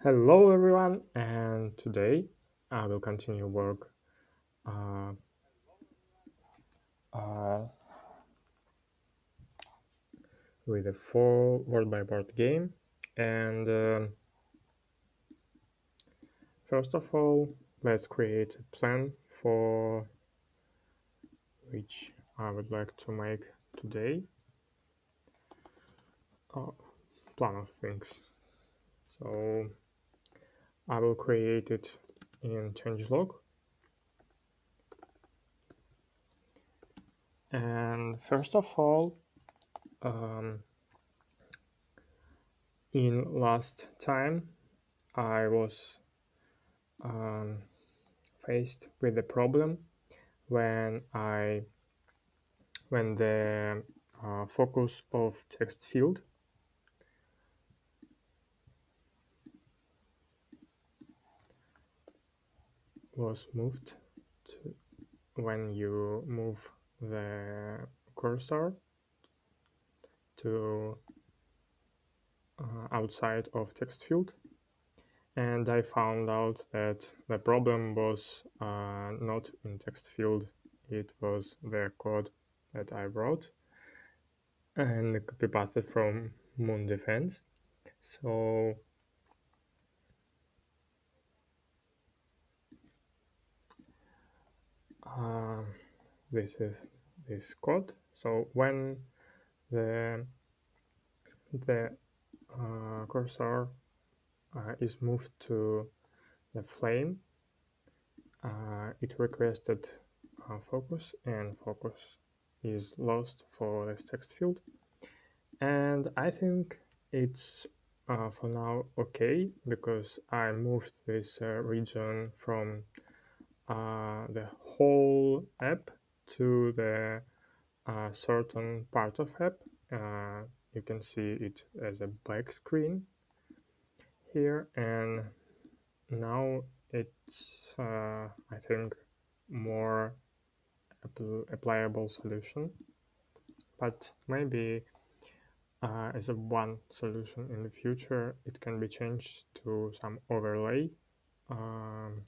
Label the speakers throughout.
Speaker 1: Hello everyone, and today I will continue work uh, uh, with a four word by word game. And first of all, let's create a plan for which I would like to make today. Plan of things. So I will create it in changelog. And first of all, um, in last time I was um, faced with the problem when the focus of text field was moved to when you move the cursor to outside of text field, and I found out that the problem was not in text field. It was the code that I wrote and copy pasted from Moon Defense. So this is this code. So when the cursor is moved to the flame, it requested focus, and focus is lost for this text field. And I think it's for now okay, because I moved this region from the whole app to the certain part of app. You can see it as a black screen here, and now it's I think more applicable solution, but maybe as a one solution in the future it can be changed to some overlay um,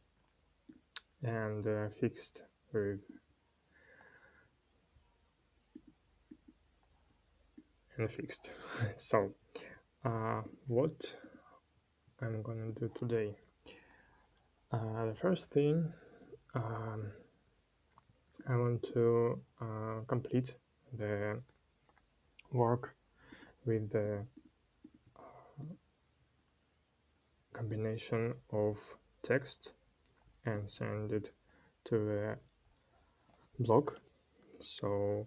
Speaker 1: and fixed with and fixed. So what I'm gonna do today, the first thing, um, I want to complete the work with the combination of text and send it to the blog. So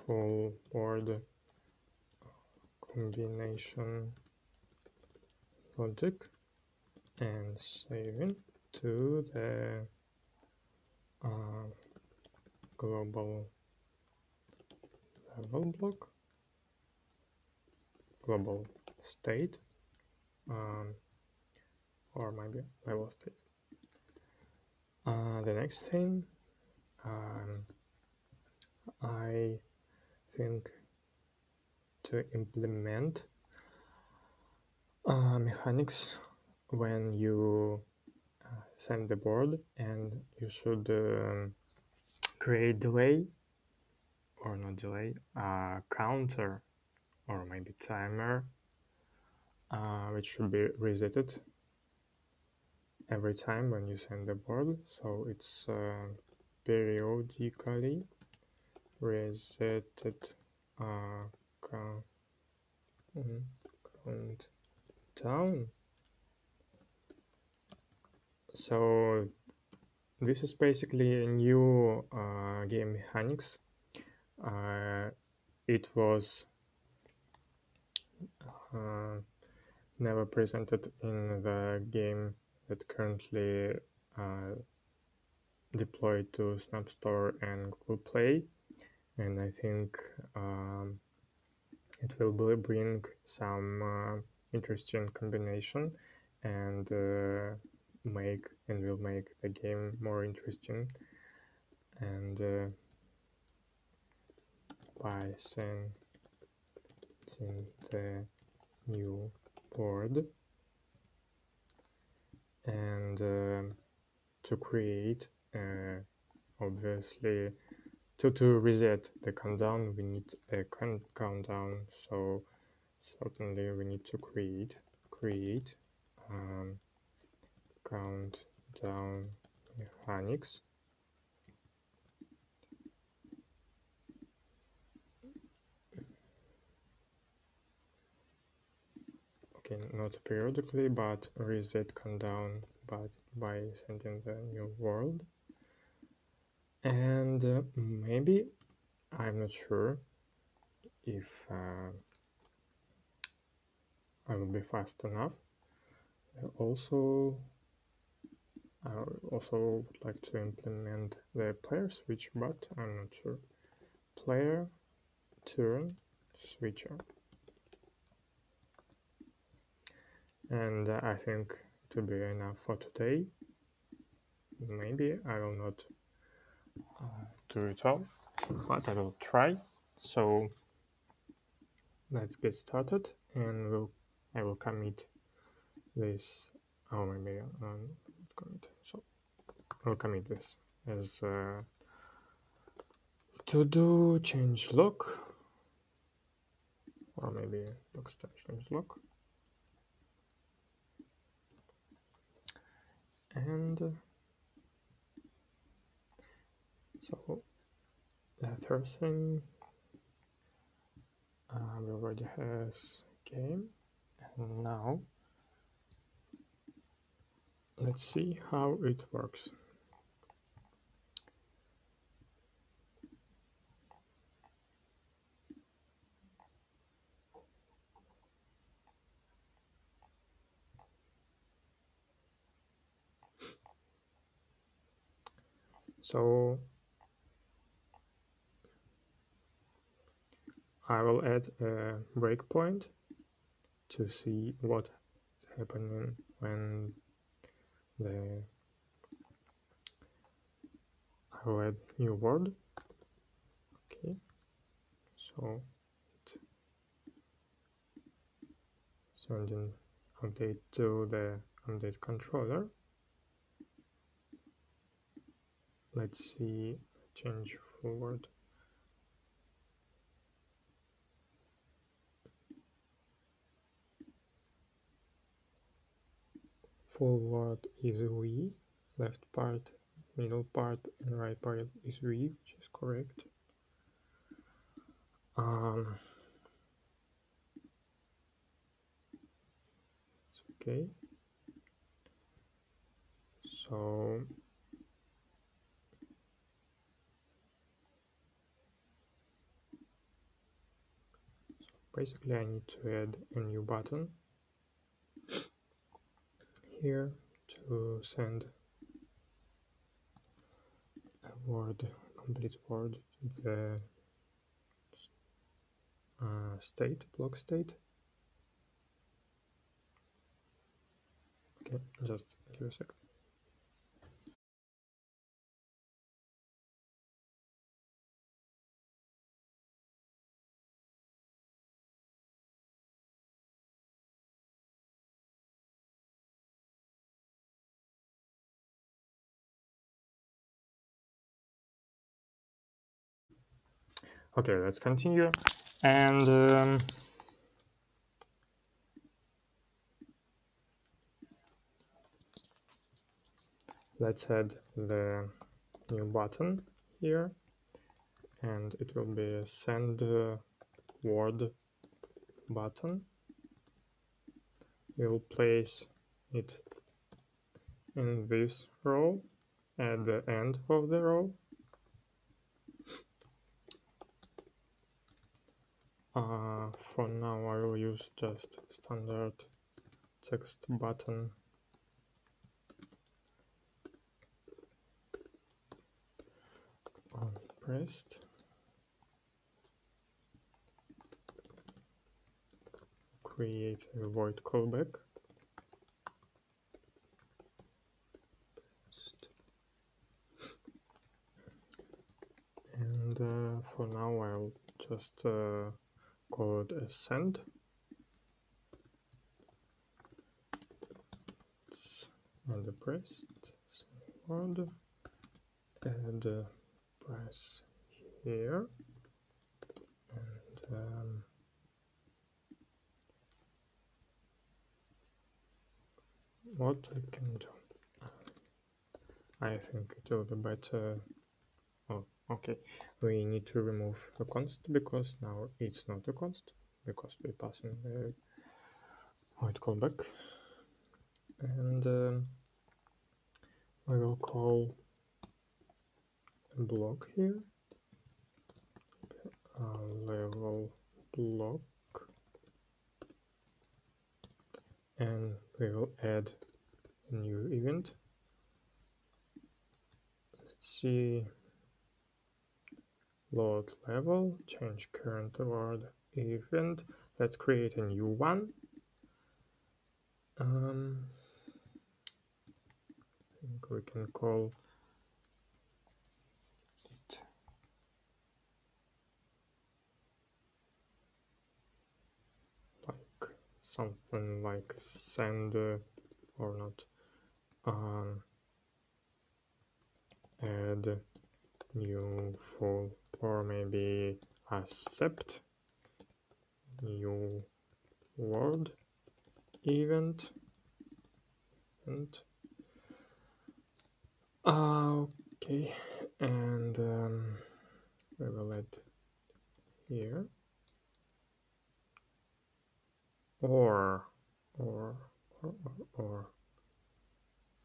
Speaker 1: full word combination logic and saving to the uh, global level block, global state, um, or maybe level state. The next thing, I think to implement mechanics when you send the board, and you should create delay, or not delay, counter, or maybe timer, which should be resetted every time when you send the board. So it's periodically resetted count down. So this is basically a new game mechanics. It was never presented in the game that currently deployed to Snap Store and Google Play, and I think it will bring some interesting combination and will make the game more interesting. And by sending the new board, and to create obviously to reset the countdown we need a countdown, so certainly we need to create countdown mechanics. Okay, not periodically, but reset countdown, but by sending the new world. And maybe, I'm not sure if I will be fast enough. I also would like to implement the player switch, but I'm not sure. Player turn switcher. And I think it will be enough for today. Maybe I will not do it all, but I will try. So let's get started, and I will commit this. Oh, maybe commit. So I'll commit this as to do change log, or maybe change log, and so the first thing we already has game, and now let's see how it works. So I will add a breakpoint to see what is happening when I will add new word. Okay, so sending update to the update controller. Let's see, change forward. Forward is V, left part, middle part, and right part is V, which is correct. It's okay. So basically I need to add a new button here to send a word, complete word, to the state, block state. Okay, just give a second. Okay, let's continue. And let's add the new button here, and it will be a send word button. We'll place it in this row at the end of the row. For now I will use just standard text button on pressed. Create a void callback. And for now I I'll just call it as send. It's under pressed, word, add press here, and what I can do, I think it will be better. Oh, okay, we need to remove the const because now it's not a const because we're passing the void callback, and I will call a block here, level block, and we will add a new event. Let's see, load level, change current word event. Let's create a new one. I think we can call it like something like send or not, add new full, or maybe accept new word event, and okay, and we will add here, or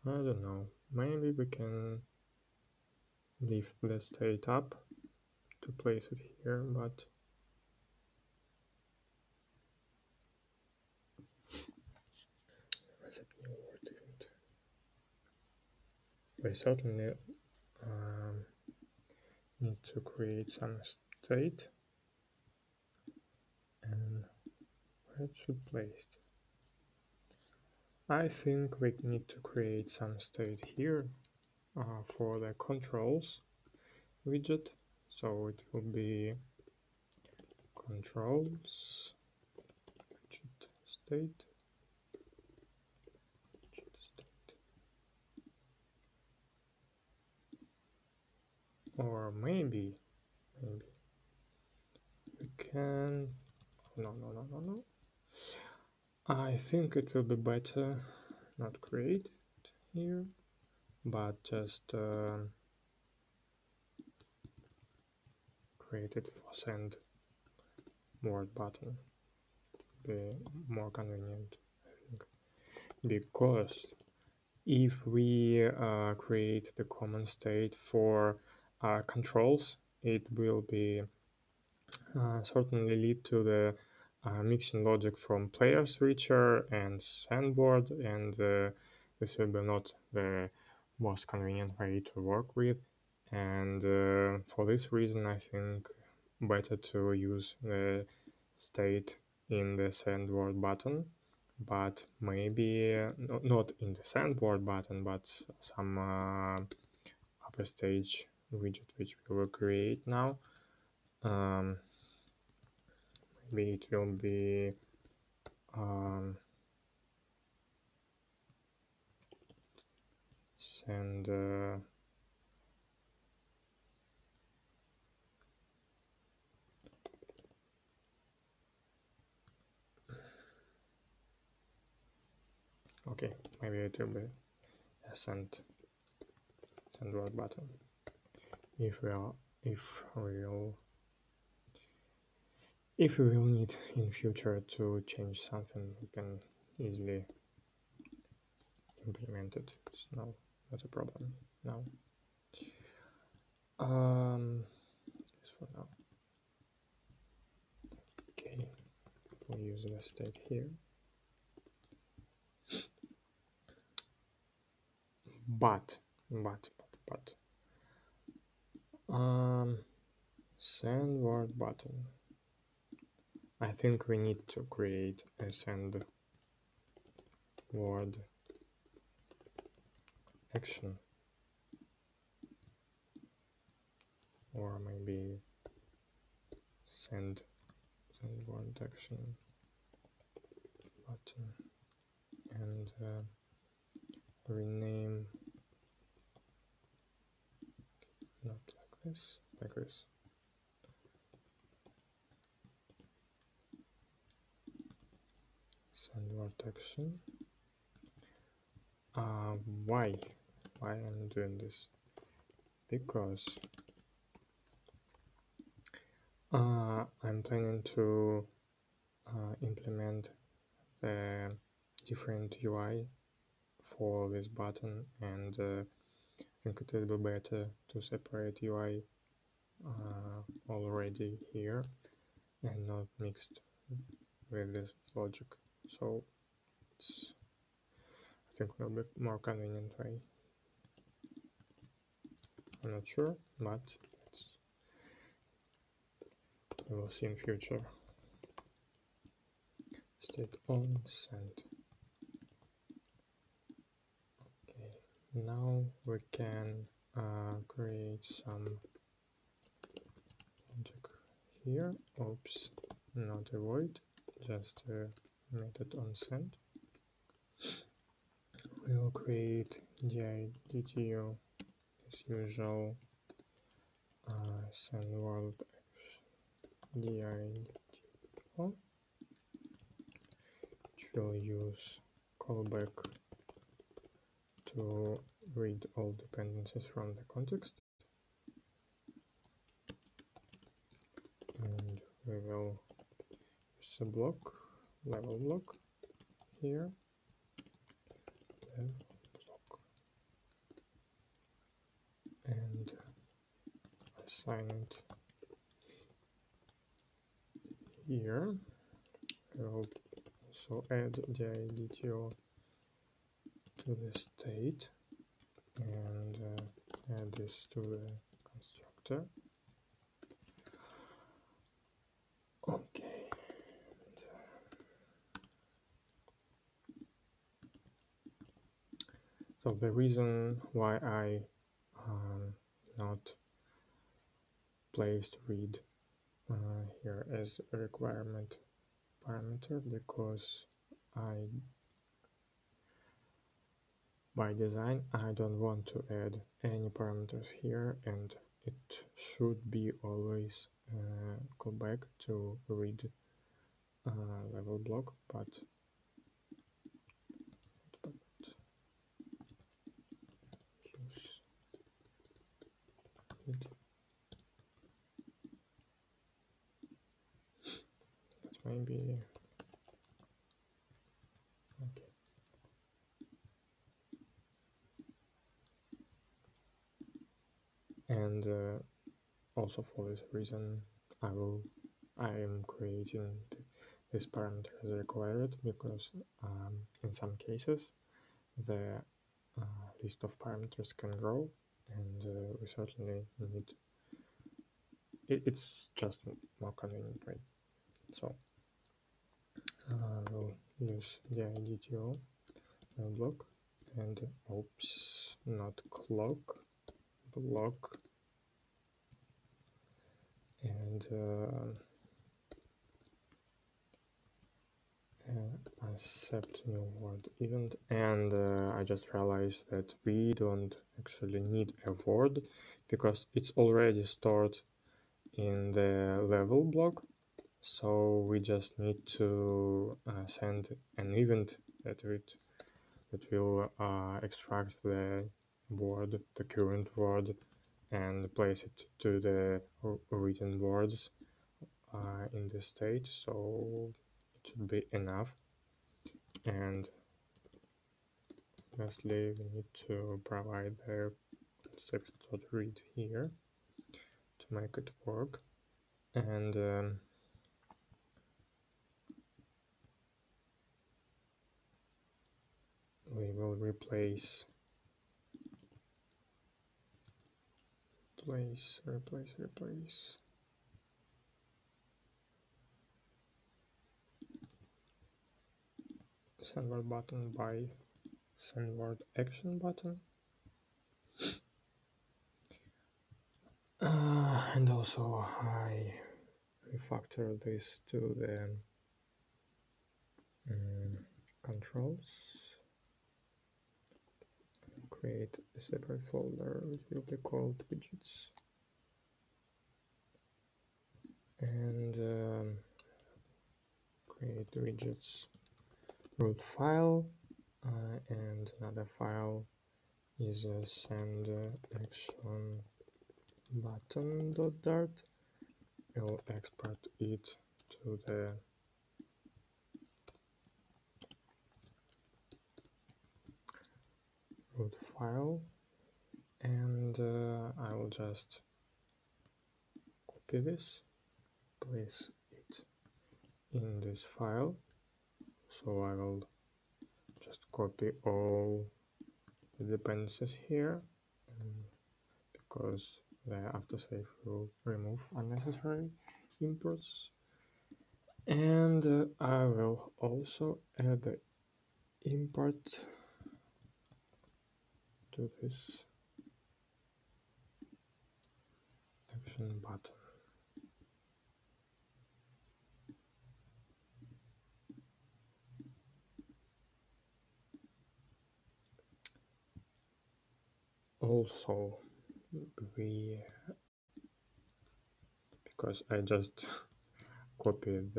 Speaker 1: I don't know, maybe we can lift the state up to place it here, but we certainly need to create some state, and where it should place it. I think we need to create some state here for the controls widget, so it will be controls widget state, or maybe we can, no, I think it will be better not create it here, but just create it for send word button. Be more convenient, I think, because if we create the common state for controls, it will be certainly lead to the mixing logic from player switcher and sandboard, and this will be not the most convenient way to work with, and for this reason I think better to use the state in the sandboard button, but maybe not in the sandboard button, but some upper stage widget which we will create now. Maybe it will be send okay, maybe it will be a send word button. If we will need in future to change something, we can easily implement it. It's not a problem now. This for now. Okay, we'll use the state here. But send word button. I think we need to create a send word action, or maybe send word action button and rename not like this, like this. Send word action. Why I'm doing this? Because I'm planning to implement the different UI for this button, and I think it will be better to separate UI already here and not mixed with this logic. So it's, I think, will be more convenient way. I'm not sure, but we will see in future. State on send. Okay, now we can create some logic here. Oops, not a void, just a method on send. We will create DIDTO as usual. Send world DIDTO, which will use callback to read all dependencies from the context, and we will use a block, level block here, level block, and assign it here. We'll also add the DIDTO to the state and add this to the constructor. Okay. So the reason why I not placed read here as a requirement parameter, because by design I don't want to add any parameters here, and it should be always go back to read level block, but use read. But maybe okay. And also for this reason I am creating this parameter as required, because in some cases the list of parameters can grow, and we certainly need it's just more convenient, right? So we'll use the DIDTO block, and oops, not clock, block, and accept new word event. And I just realized that we don't actually need a word, because it's already stored in the level block. So we just need to send an event that will extract the word, the current word, and place it to the written words in this state. So it should be enough. And lastly, we need to provide the context.read here to make it work. And we will replace send word button by send word action button. And also I refactor this to the controls. Create a separate folder which will be called widgets, and create widgets root file, and another file is send action button.dart. We'll export it to the root file, and I will just copy this, place it in this file. So I will just copy all the dependencies here, because the autosave will remove unnecessary imports. And I will also add the import to this action button. Also, because I just copied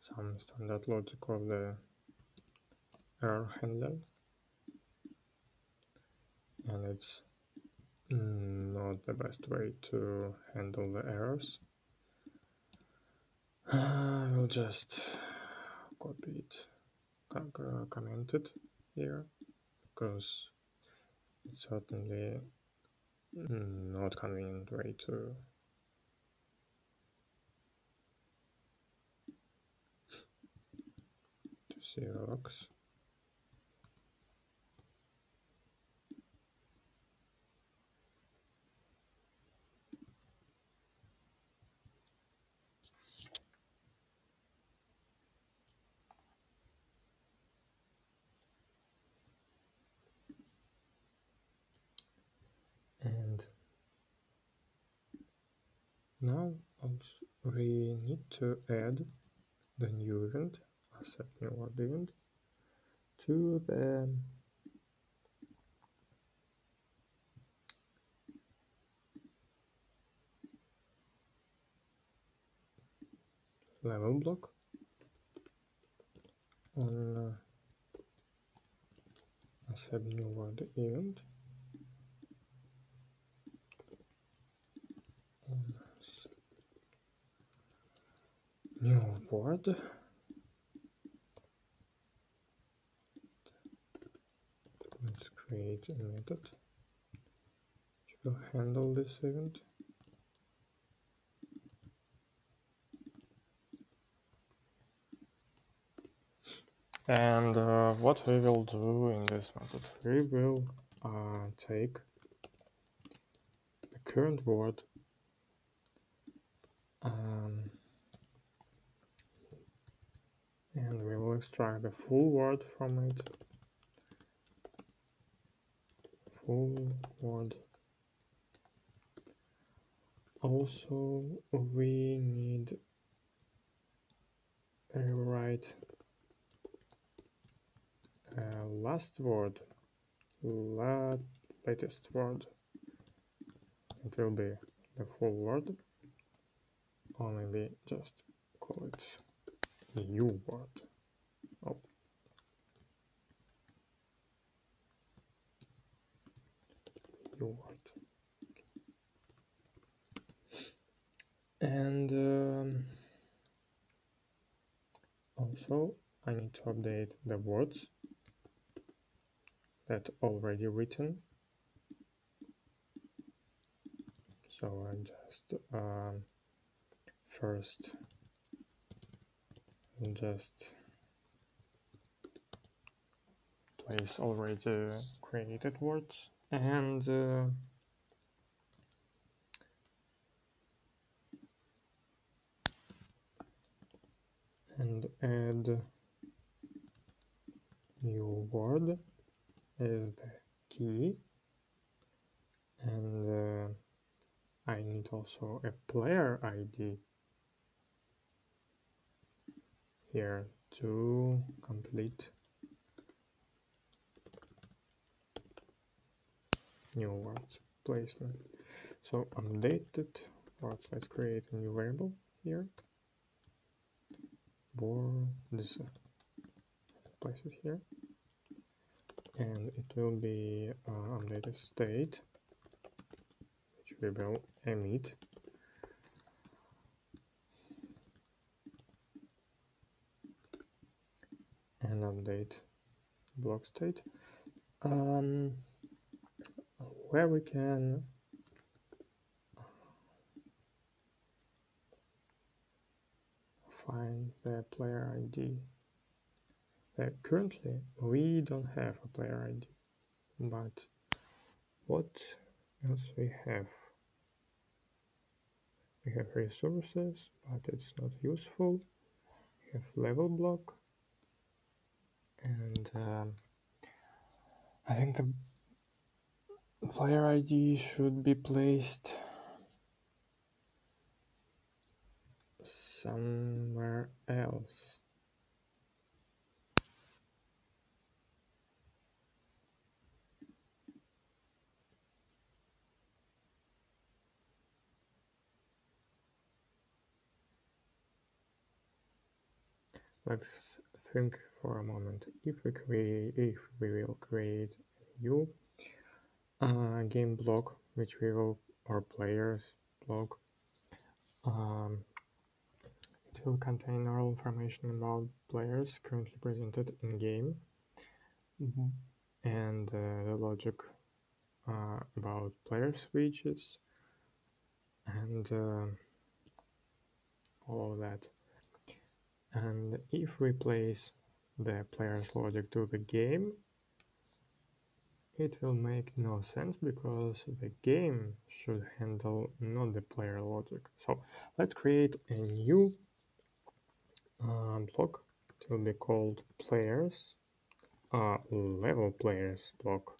Speaker 1: some standard logic of the error handler, and it's not the best way to handle the errors. I will just copy it, comment it here, because it's certainly not convenient way to see the logs. And now we need to add the new event, asset new word event, to the level block on asset new word event. New word. Let's create a method which will handle this event. And what we will do in this method, we will take the current word and we will extract the full word from it. Full word. Also, we need a write last word, latest word. It will be the full word, or maybe just call it new word. Oh. New word. And also I need to update the words that already written. So I just first just place already created words and add new word as the key, and I need also a player ID here to complete new words placement. So updated words, let's create a new variable here. Board, this place it here, and it will be updated state, which we will emit. And update block state, where we can find the player ID. Currently, we don't have a player ID, but what else we have? We have resources, but it's not useful. We have level block, and I think the player ID should be placed somewhere else. Let's think for a moment. If we will create a new game block, which we will, or players block, it will contain all information about players currently presented in game, and the logic about player switches and all of that. And if we place the player's logic to the game, it will make no sense because the game should handle not the player logic. So let's create a new block. It will be called players, level players block,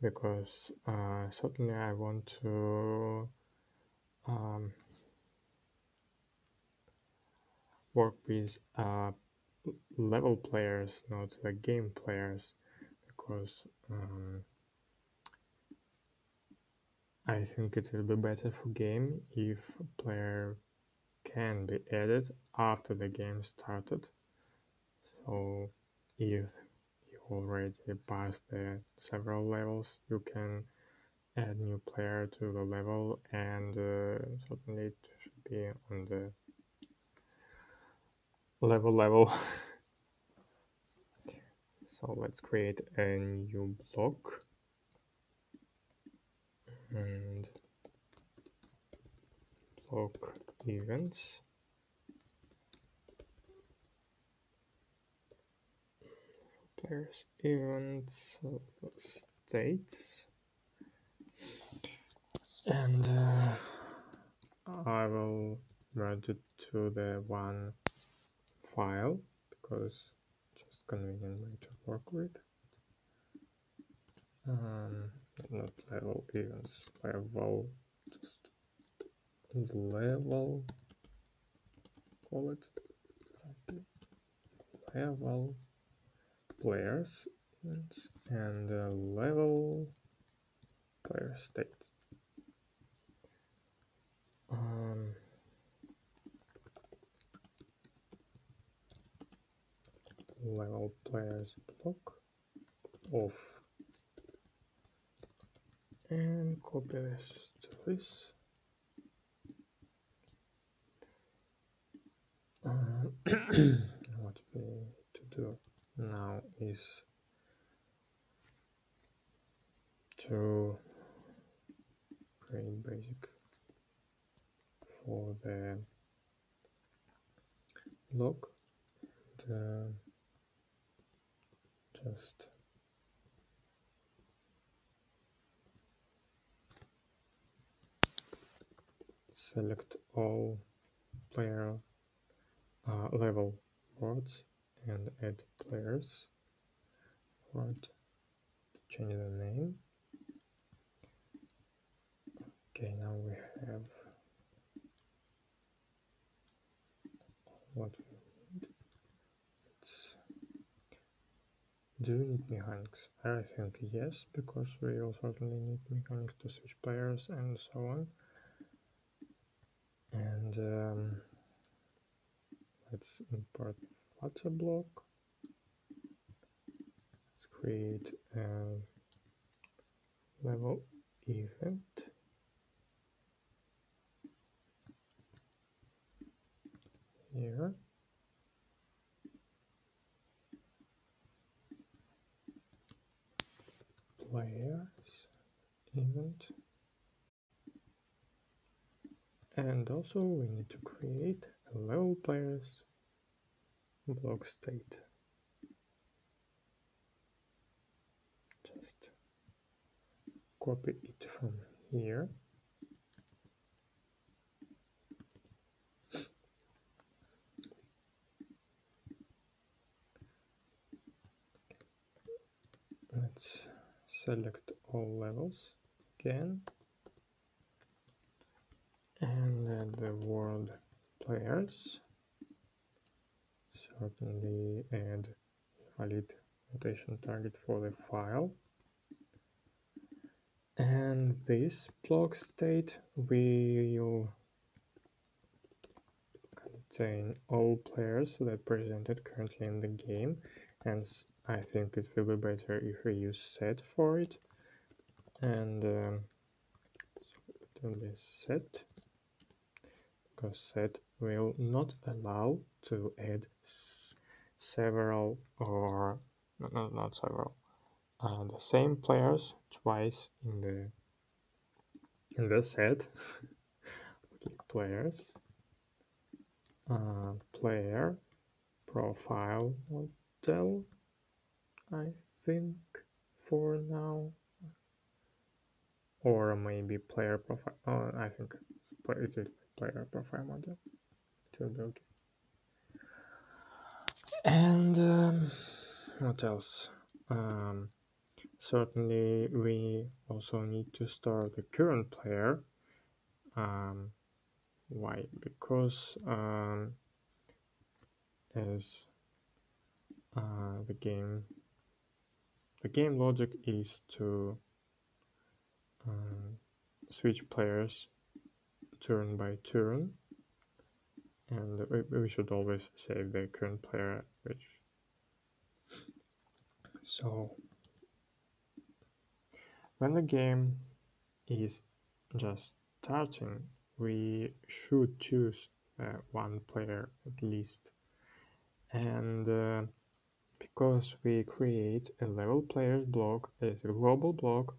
Speaker 1: because certainly I want to work with level players, not the game players, because I think it will be better for game if a player can be added after the game started. So if you already passed the several levels, you can add new player to the level, and certainly it should be on the level. So let's create a new block and block events. Players events states, and I will merge it to the one file because it's just convenient way to work with. Not level events, level, just level, call it level players events and level player state. Level players block off, and copy this to this. What we need to do now is to create basic for the block, and just select all player level words and add players word, change the name, Okay, now we have what we need. Do we need mechanics? I think yes, because we will certainly need mechanics to switch players and so on. And let's import Flutter block. Let's create a level event. Here. Players event. And also we need to create a level players block state. Just copy it from here. Let's select all levels again and add the word players. Certainly add valid notation target for the file. And this block state will contain all players that presented currently in the game, and I think it will be better if we use set for it. And it will be set, because set will not allow to add several, or not several, the same players twice in the set. Players, player profile model, I think, for now, or maybe player profile. Oh, I think it is player profile model. It will be okay. And what else? Certainly, we also need to store the current player. Why? Because as the game logic is to switch players turn by turn, and we should always save the current player, so when the game is just starting, we should choose one player at least, and because we create a level players block as a global block,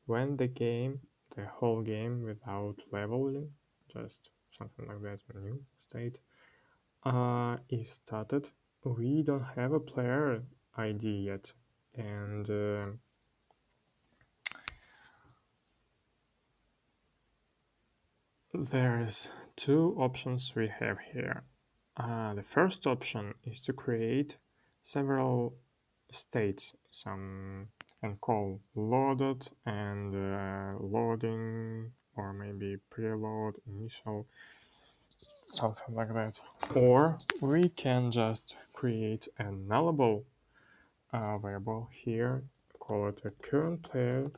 Speaker 1: when the whole game without leveling, just something like that, a new state, is started, we don't have a player ID yet, and there's two options we have here. The first option is to create several states, some can call loaded and loading, or maybe preload, initial, something like that. Or we can just create a nullable variable here, call it a current player,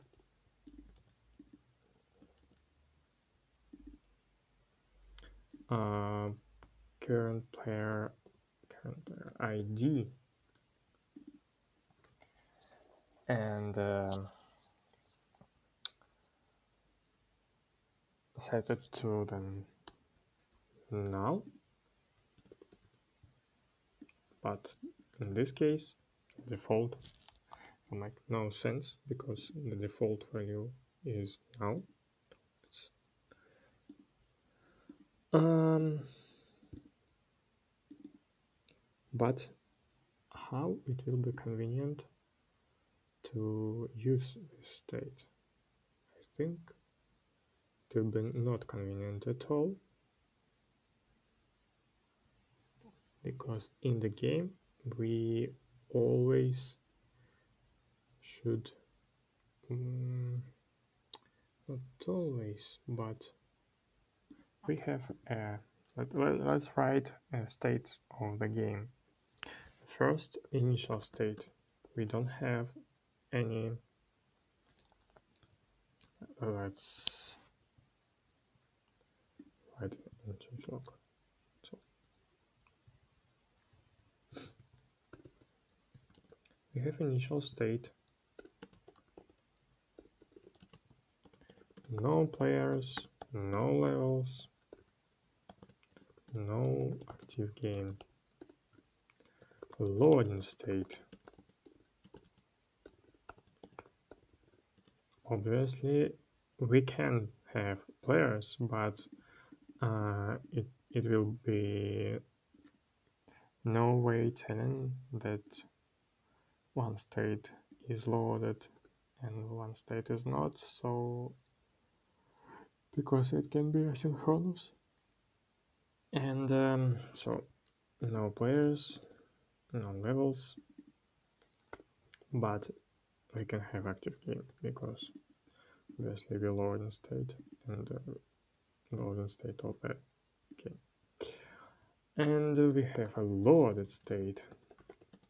Speaker 1: current player ID, and set it to the null. But in this case, default will make no sense, because the default value is null. But how it will be convenient to use this state? I think it will be not convenient at all, because in the game we always should not always, but we have a let's write a state of the game. First, initial state. We don't have any. Let's write it in changelog. So we have initial state. No players, no levels, no active game. Loading state. Obviously, we can have players, but it will be no way telling that one state is loaded and one state is not, so because it can be asynchronous. And so no players, no levels, but we can have active game because obviously we load in state and load in state of the game. And we have a loaded state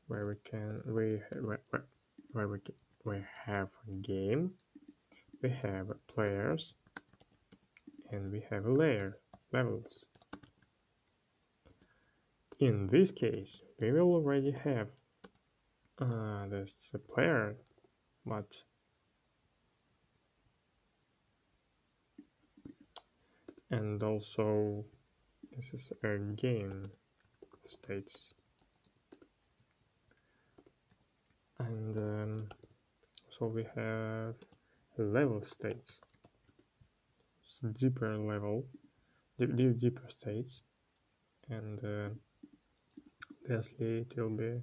Speaker 1: where we have a game, we have players, and we have a levels. In this case, we will already have this player, but and also this is a game states, and so we have level states, so deeper level, deeper states, and obviously it will be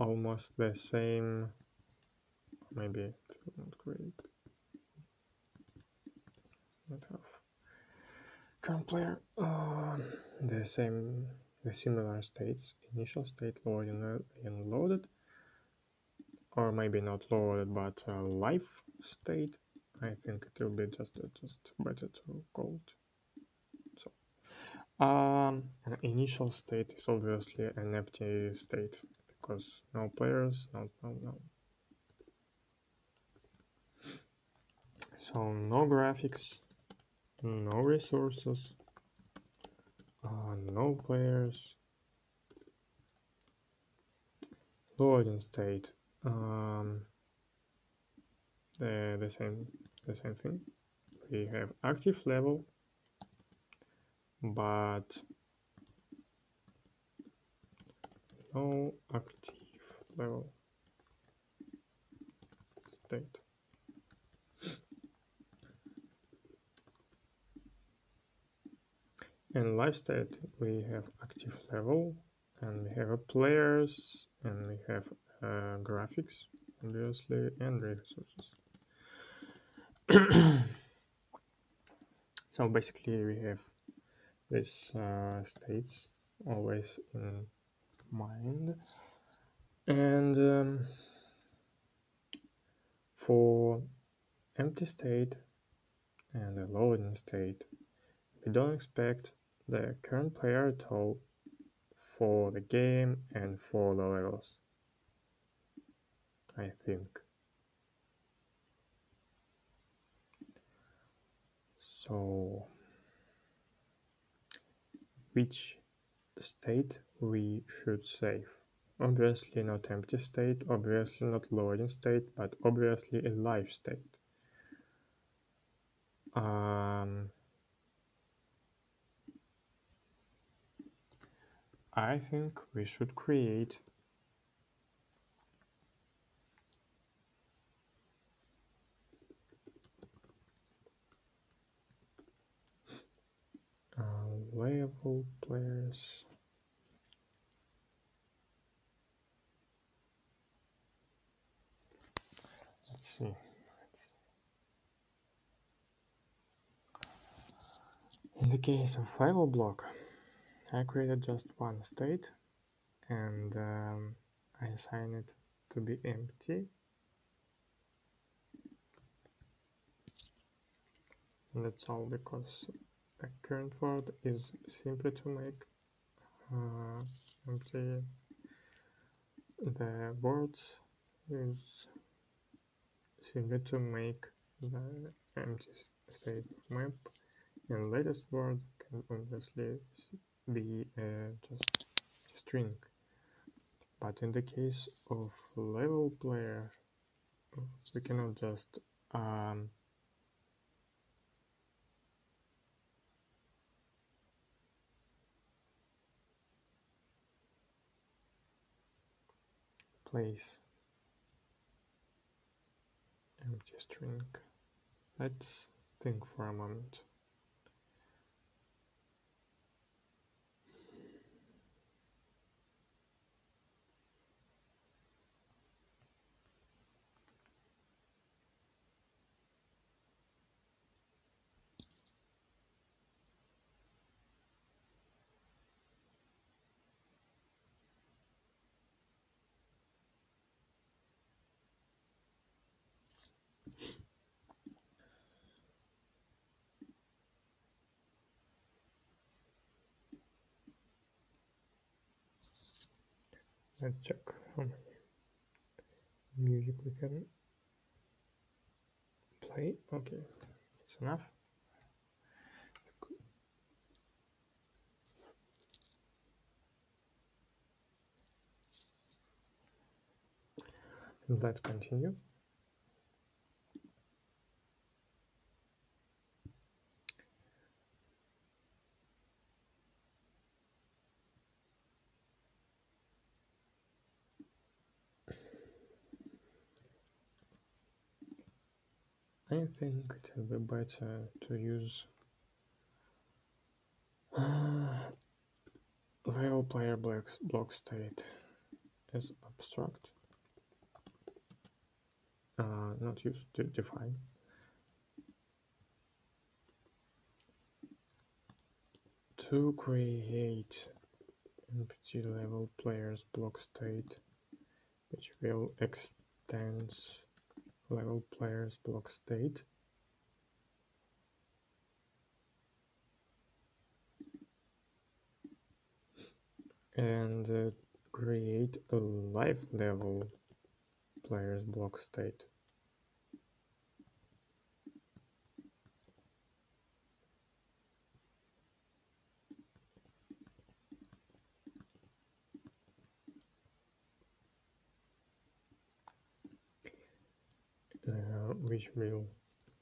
Speaker 1: almost the same. Maybe it will not create. Not have current player. The similar states: initial state, loaded and loaded, or maybe not loaded, but live state. I think it will be just better to call it. So, an initial state is obviously an empty state because no players, no. So no graphics, no resources, no players. Loading state, the same thing. We have active level, but no active level state. In live state, we have active level, and we have a players, and we have graphics, obviously, and resources. So basically, we have these states always in mind, and for empty state and a loading state, we don't expect the current player at all for the game and for the levels, I think. So, which state we should save? Obviously not empty state, obviously not loading state, but obviously a live state. I think we should create level players. Let's see. In the case of level block, I created just one state and I assign it to be empty. And that's all, because the current word is simply to make empty. The words is simply to make the empty state map, and latest word can obviously be just a string. But in the case of level player, we cannot just place empty string. Let's think for a moment. Let's check how many music we can play. Okay, it's enough. Let's continue. I think it will be better to use level player block state as abstract, not use to define. To create empty level players block state, which will extend level players block state, and create a live level players block state. Which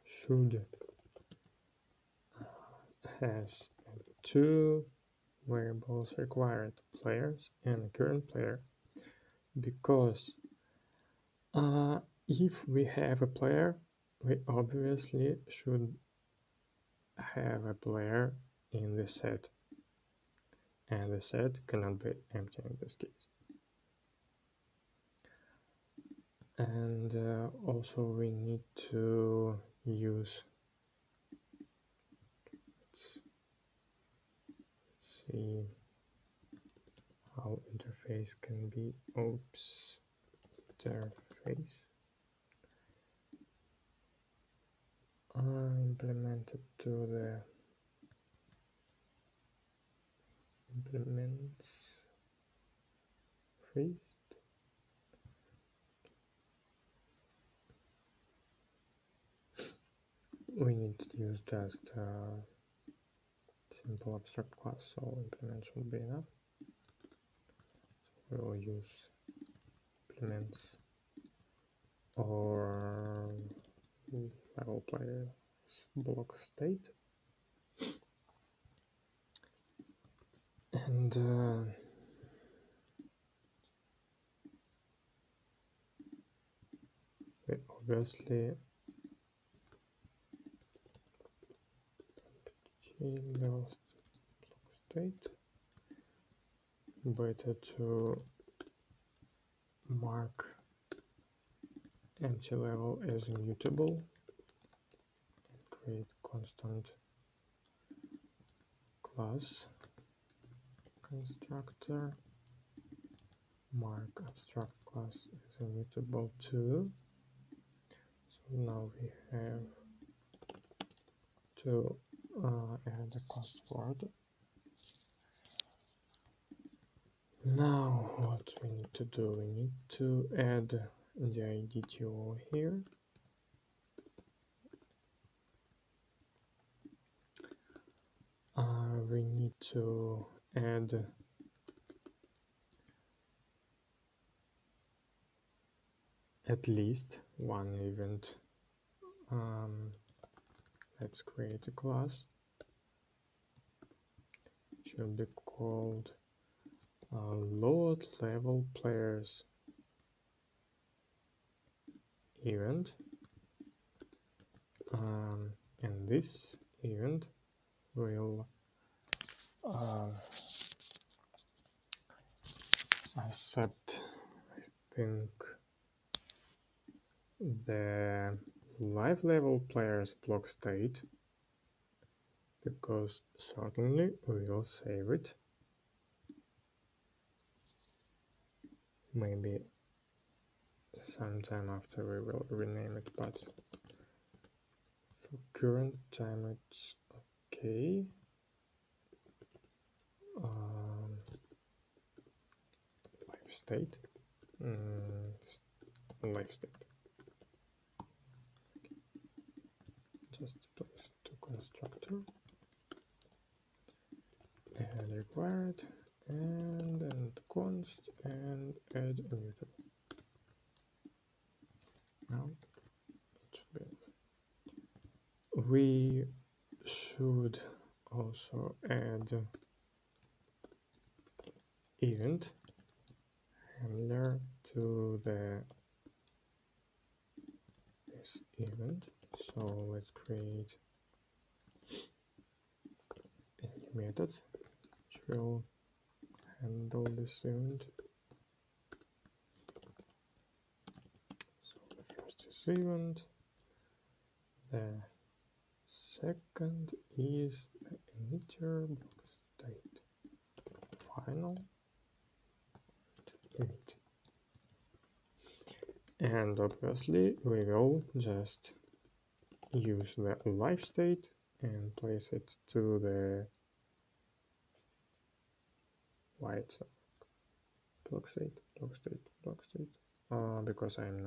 Speaker 1: should has two variables required, players and current player, because if we have a player, we obviously should have a player in the set, and the set cannot be empty in this case. And also we need to use, let's see how interface can be, interface implemented to the implements first. We need to use just simple abstract class, so implement should be enough. So we will use implements or level players block state, and we obviously level block state, better to mark empty level as immutable and create constant class constructor, mark abstract class as immutable too. So now we have to add a password. Now what we need to do, we need to add the IDTO here. We need to add at least one event. Let's create a class. It should be called load level players event, and this event will accept, I think, the live level players block state, because certainly we will save it. Maybe sometime after we will rename it, but for current time it's okay. Live state, live state. Just place it to constructor, add required, and then const, and add immutable. Now it should be. We should also add event handler to this event. So let's create a new method which will handle this event. So the first is event, the second is the initial block state final init. And obviously we will just use the live state and place it to the white block state, because I'm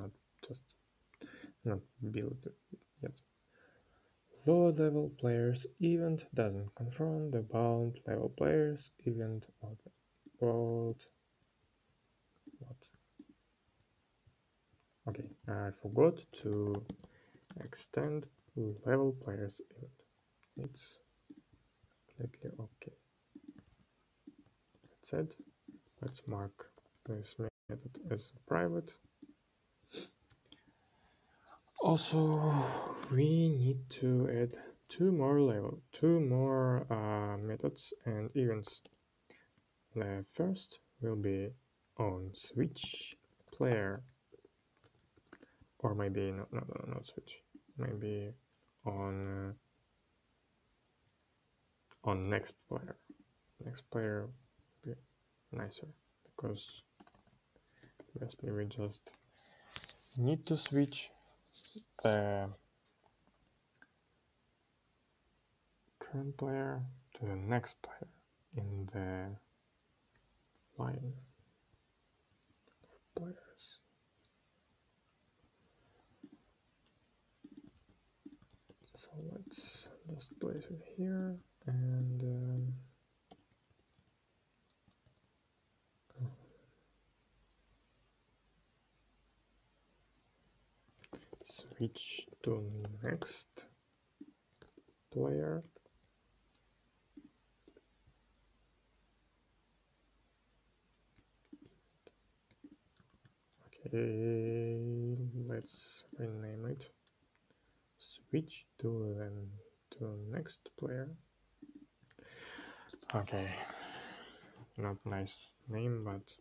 Speaker 1: not built it yet. Low level players event doesn't confirm the bound level players event of the world. What? Okay, I forgot to extend level players event. It's completely okay. That said, let's mark this method as private. Also, we need to add two more methods and events. The first will be on switch player, or maybe not switch, maybe on next player. Next player would be nicer, because basically we just need to switch the current player to the next player in the line of players. So let's just place it here and switch to next player. Okay, let's rename it. Switch to next player. Okay, not nice name, but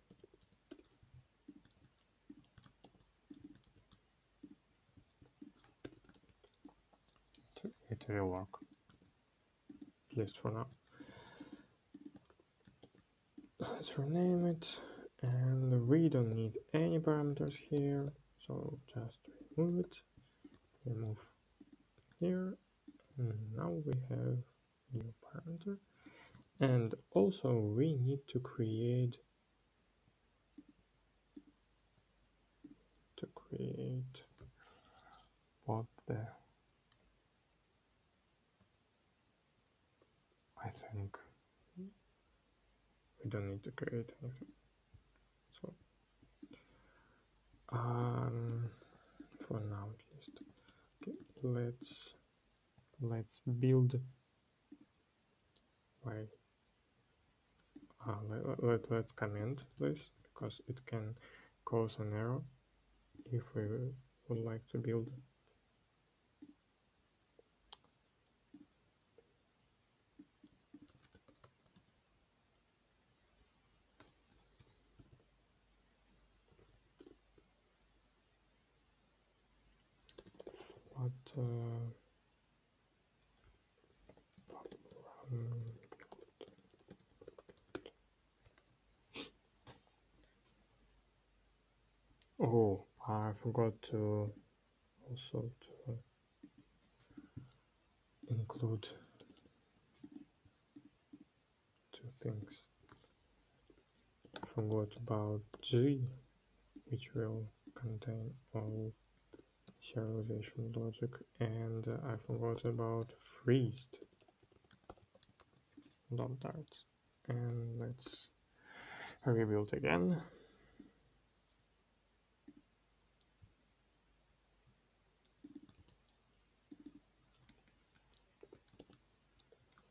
Speaker 1: it will work, at least for now. Let's rename it, and we don't need any parameters here, so just remove it. Remove here, Now we have new parameter, and also we need to create what the I think we don't need to create anything. So for now at least, okay, let's build by let's comment this because it can cause an error if we would like to build. But oh, I forgot to also to include two things. I forgot about G, which will contain all serialization logic, and I forgot about freezed dot darts. And let's rebuild again.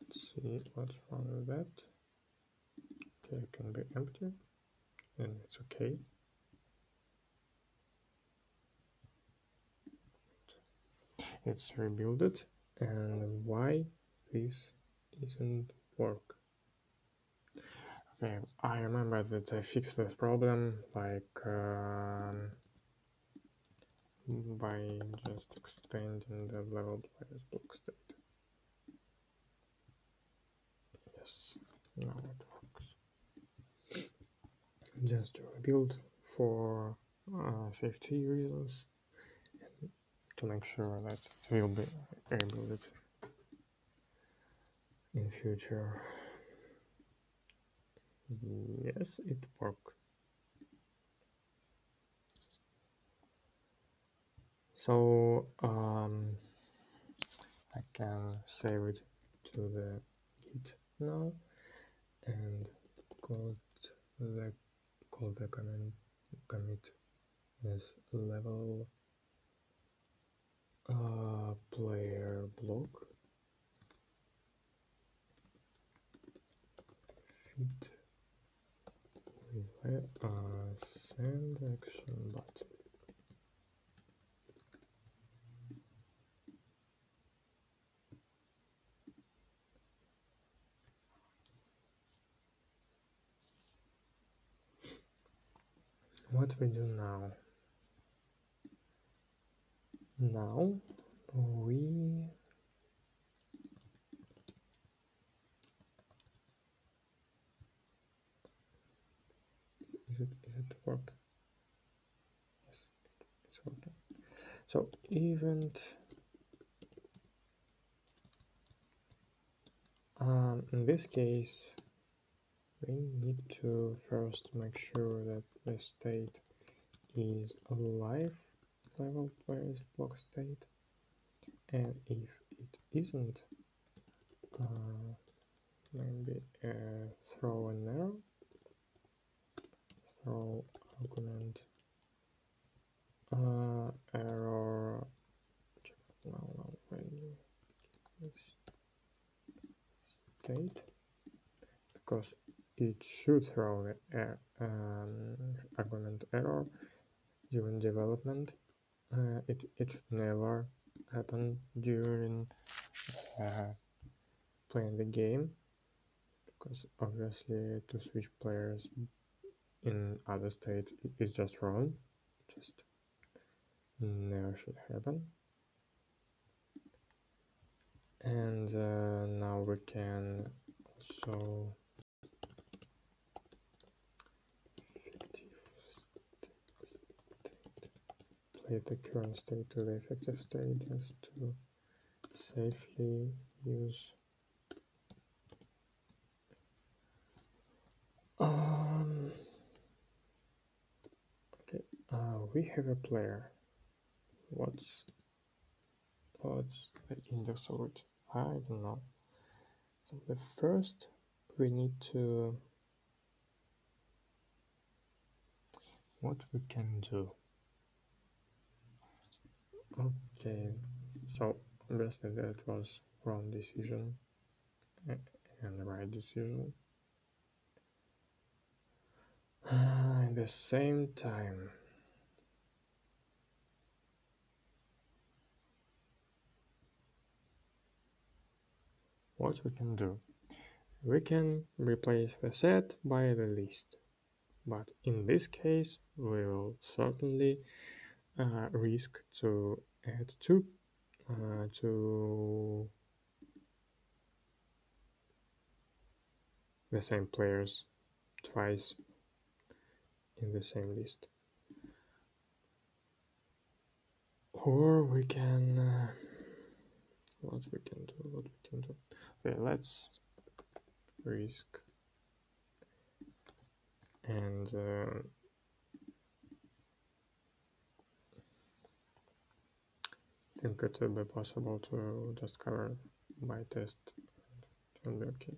Speaker 1: Let's see what's wrong with that. Okay, it can be empty, and it's okay. It's rebuilded, and why this isn't work? Okay, I remember that I fixed this problem like by just extending the level player's block state. Yes, now it works. Just to rebuild for safety reasons, and to make sure that it will be rebuilt in future. Yes, it worked. So I can save it to the Git now and call the commit as level player block fit with send action button. What we do now? Now we is it work? Yes, it's working. So event in this case we need to first make sure that the state is alive level player's block state, and if it isn't, maybe throw an error, throw argument error now value state, because it should throw the argument error during development. It should never happen during playing the game, because obviously to switch players in other state is just wrong, just never should happen. And now we can also play the current state to the effective state just to safely use okay, we have a player. What's the index of it? I don't know. So the first we need to what we can do. Okay, so obviously that was wrong decision and the right decision. At the same time, what we can do? We can replace the set by the list, but in this case, we will certainly risk to add to the same players twice in the same list. Or we can what we can do. Okay, let's risk and think it will be possible to just cover by test. It will be okay.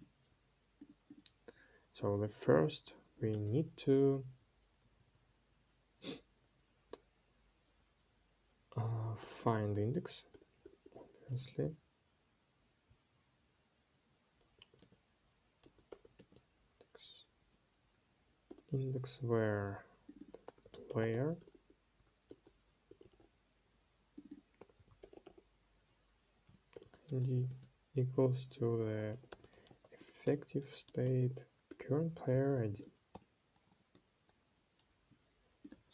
Speaker 1: So the first we need to find the index, obviously. Index where the player id equals to the effective state current player id.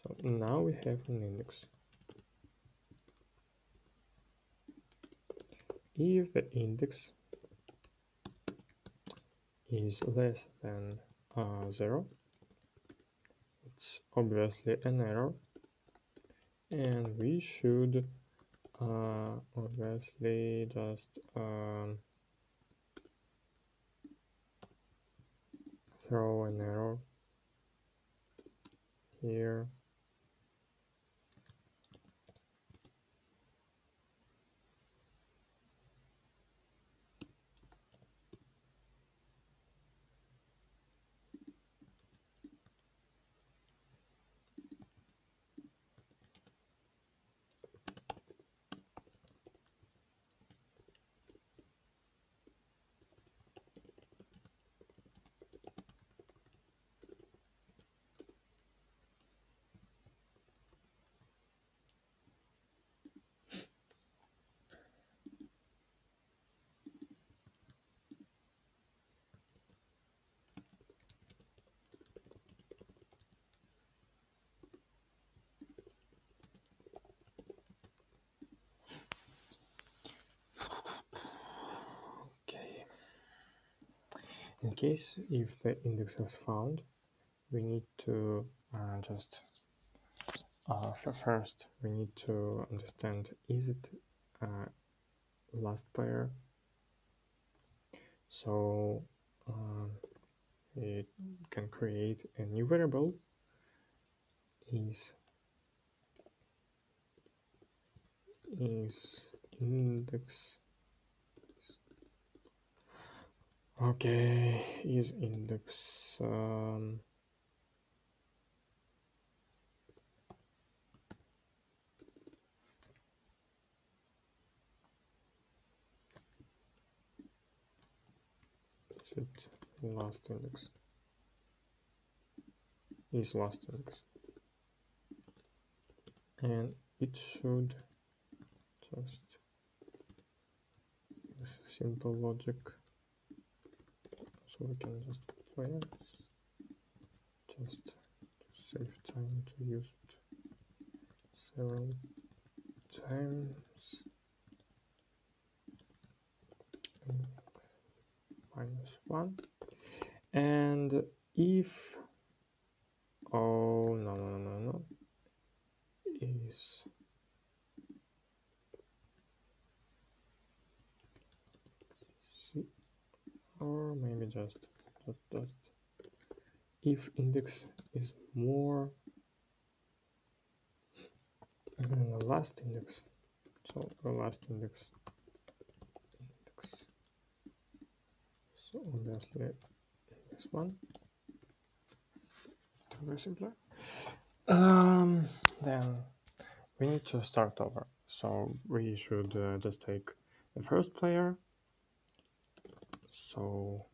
Speaker 1: So now we have an index. If the index is less than 0, it's obviously an error, and we should obviously just throw an error here. Okay. In case if the index was found, we need to just first we need to understand, is it last player? So it can create a new variable, is index. Okay, is index is it last index? Is last index, and it should just use simple logic, so we can just play it just to save time to use it several times. -1, and if no is or maybe just if index is more than the last index. So the last index. So obviously this one. To be simpler. Then we need to start over. So we should just take the first player. So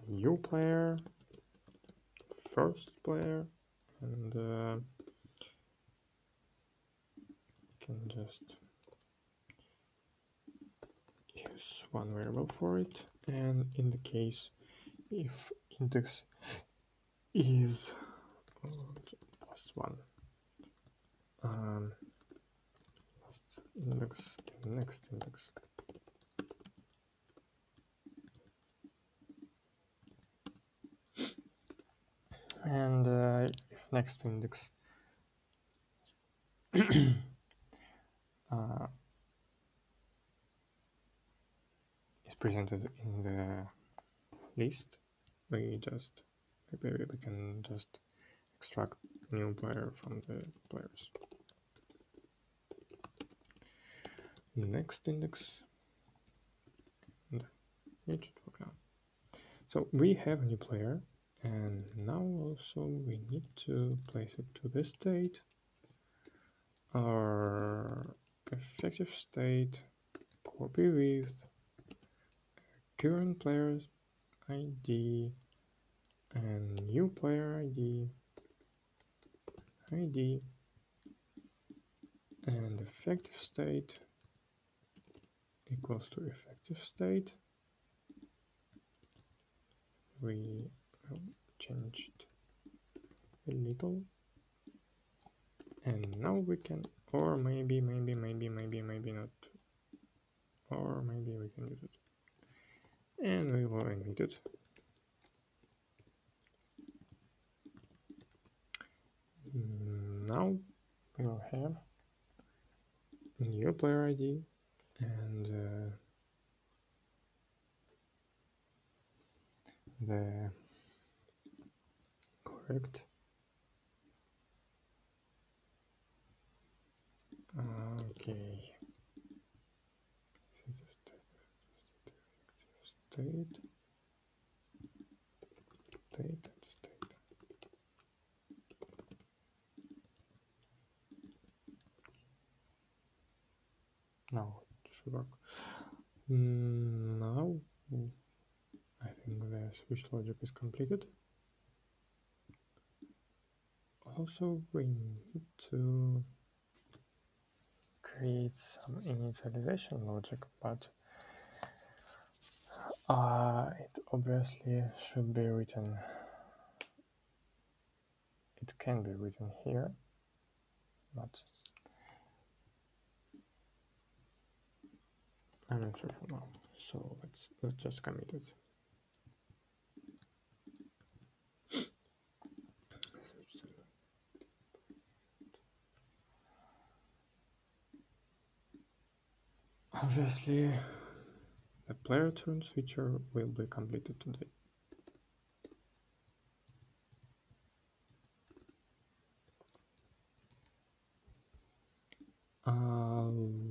Speaker 1: new player, first player, and can just use one variable for it. And in the case if index is +1, last index, next index. And if next index is presented in the list, we can just extract new player from the players. Next index, and it should work out. So we have a new player, and now also we need to place it to this state. Our effective state, copy with current player's ID and new player ID, and effective state equals to effective state. We changed a little, and now we can, or maybe not, or maybe we can use it, and we will emit it. Now we will have new player ID and the correct state. Now it should work. Now I think the switch logic is completed. Also, we need to create some initialization logic, but it obviously should be written. It can be written here, but I'm not sure for now. So let's just commit it. Obviously, the player turn switcher will be completed today.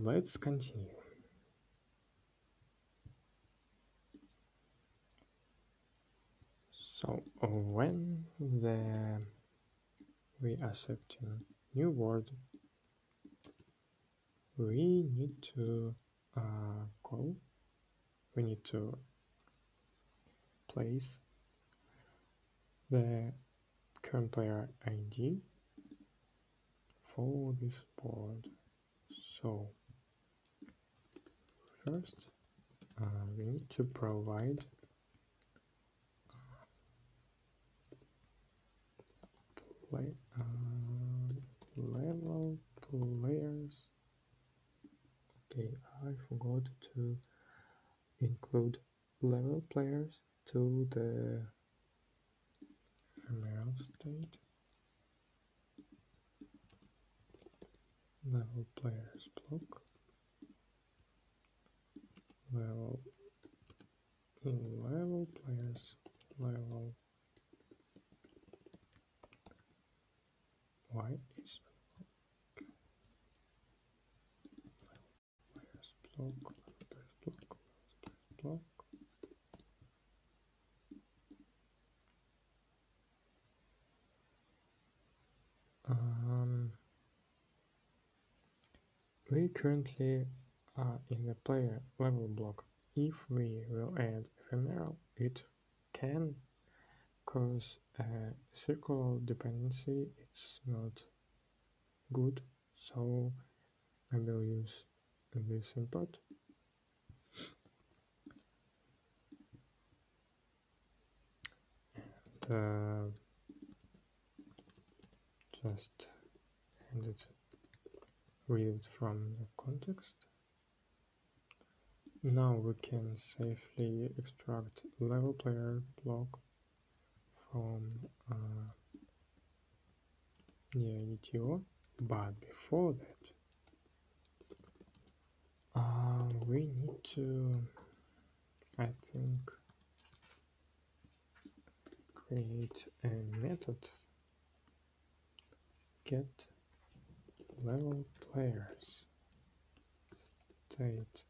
Speaker 1: Let's continue. So when we accept a new word, we need to place the current player ID for this board. So first we need to provide level players. Okay, I forgot to include level players to the ephemeral state. Level players block. level players level why is players block block. We currently are in the player level block. If we will add ephemeral, it can cause a circular dependency. It's not good, so I will use this input. And just read it from the context. Now we can safely extract level player block from the IDTO, but before that we need to, I think, create a method get level players state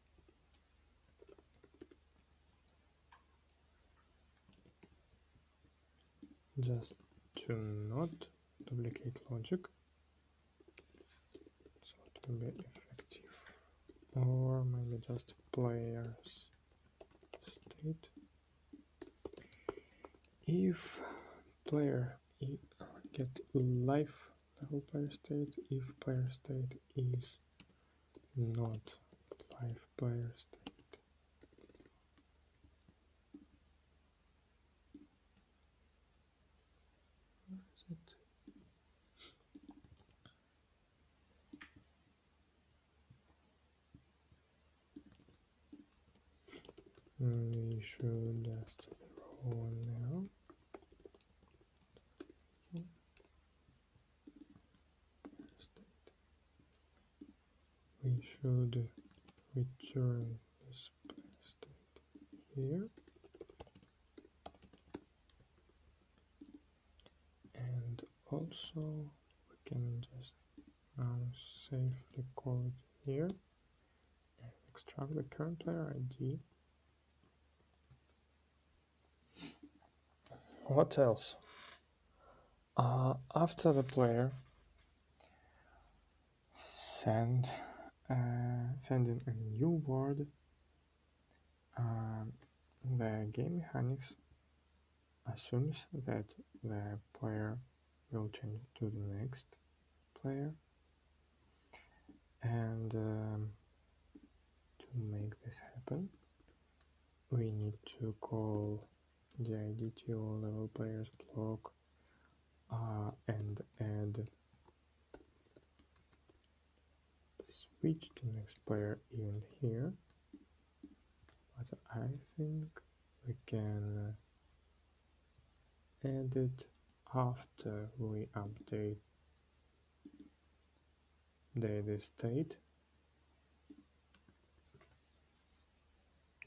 Speaker 1: just to not duplicate logic so it will be effective, or maybe just players state if player get life level player state if player state is not life player state. Where is it? We should just throw now. We should return this player state here, and also we can just safely call it here and extract the current player ID. What else? After the player sending a new word, the game mechanics assumes that the player will change to the next player, and to make this happen we need to call the IDTO level players block and add switch to next player even here, but I think we can add it after we update the state,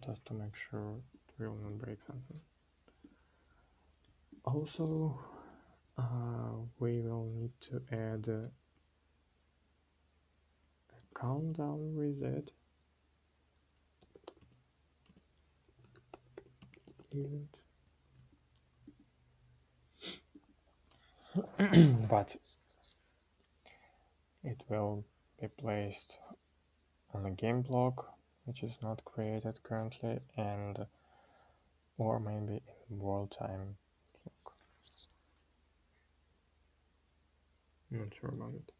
Speaker 1: just to make sure it will not break something. Also, we will need to add a countdown reset event. But it will be placed on a game block which is not created currently, and or maybe in world time block. Not sure about it.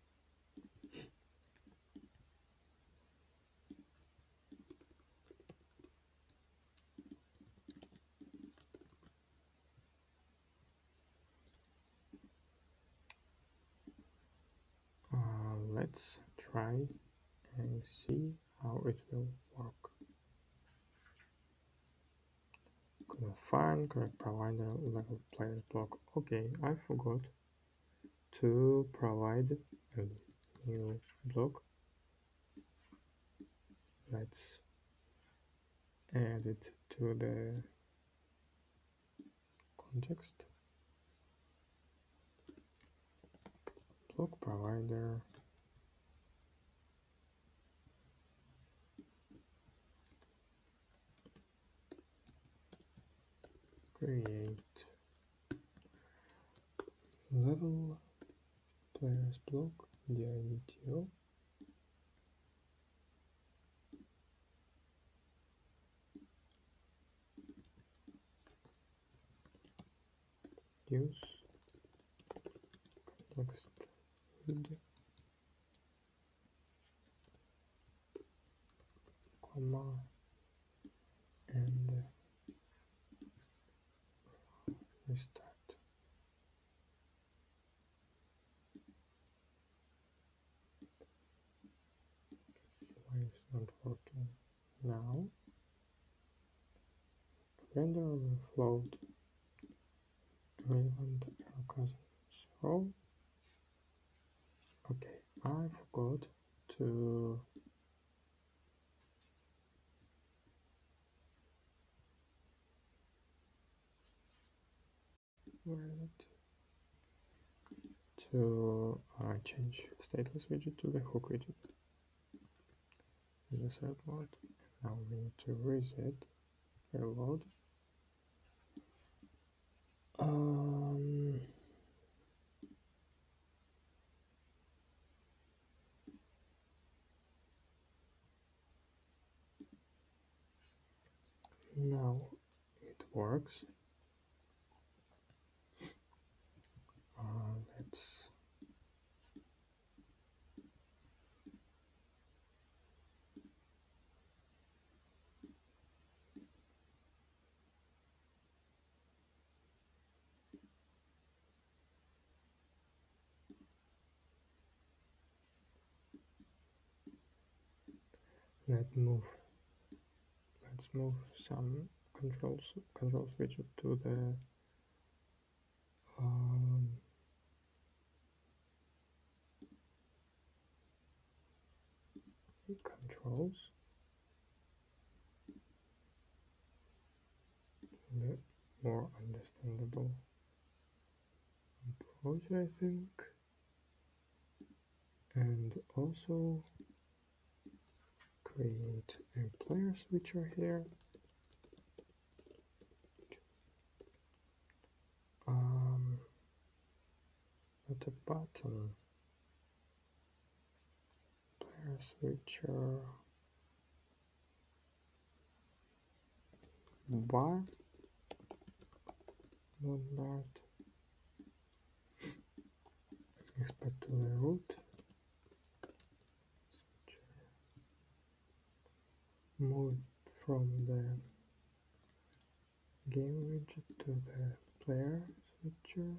Speaker 1: Let's try and see how it will work. Confine correct provider level players block. Okay, I forgot to provide a new block. Let's add it to the context. Block provider. Create level players block DIVTO. Use context with comma and restart. Why is not working now? Render overflowed relevant error cousins row. Okay, I forgot to where is it? To change stateless widget to the hook widget in the third mode. Now we need to reset reload. Now it works. Let's let's move some controls widget to the controls. The more understandable approach, I think, and also create a player switcher here. Not a button. Player switcher bar. Not that. Export to the root. Switcher. Move from the game widget to the player switcher.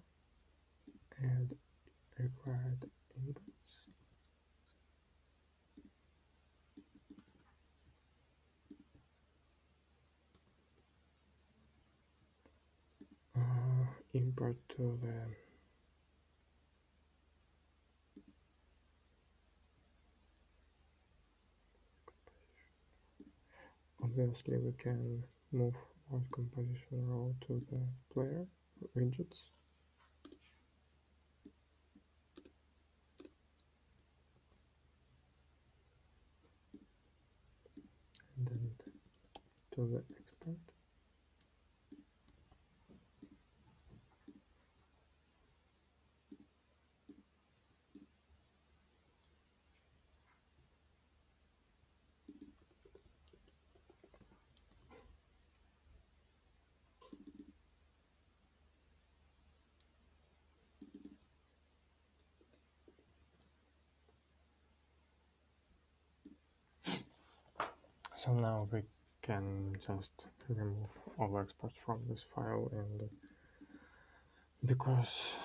Speaker 1: Add required inputs. Import to the obviously we can move one composition row to the player widgets. And then to the export. So now we can just remove all exports from this file, and because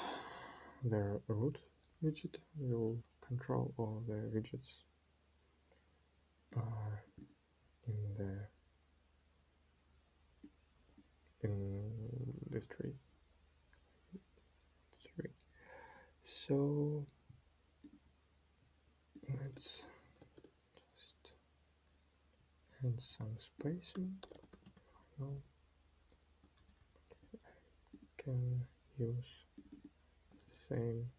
Speaker 1: the root widget will control all the widgets in this tree. So let's just and some spacing. Now can use the same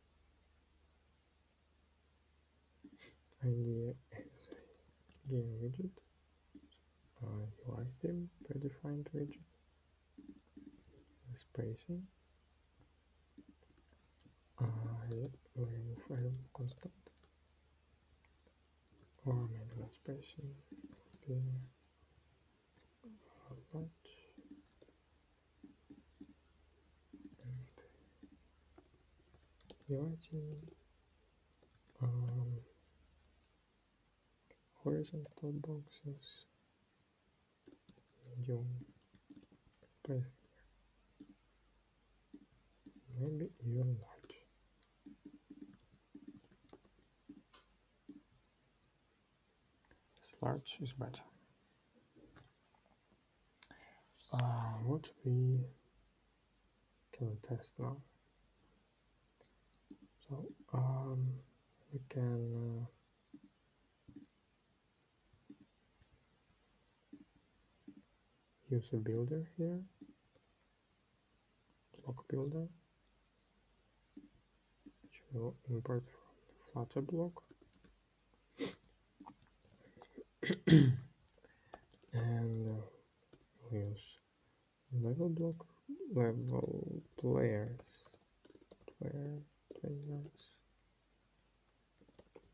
Speaker 1: idea as a game widget, UI theme, predefined widget, the spacing. Remove item constant, or maybe not spacing. Okay, much. UI theme. Horizontal boxes, medium, maybe even large. This large is better. What we can test now. So we can use a builder here, block builder, which will import from the Flutter block. And we'll use level block, level players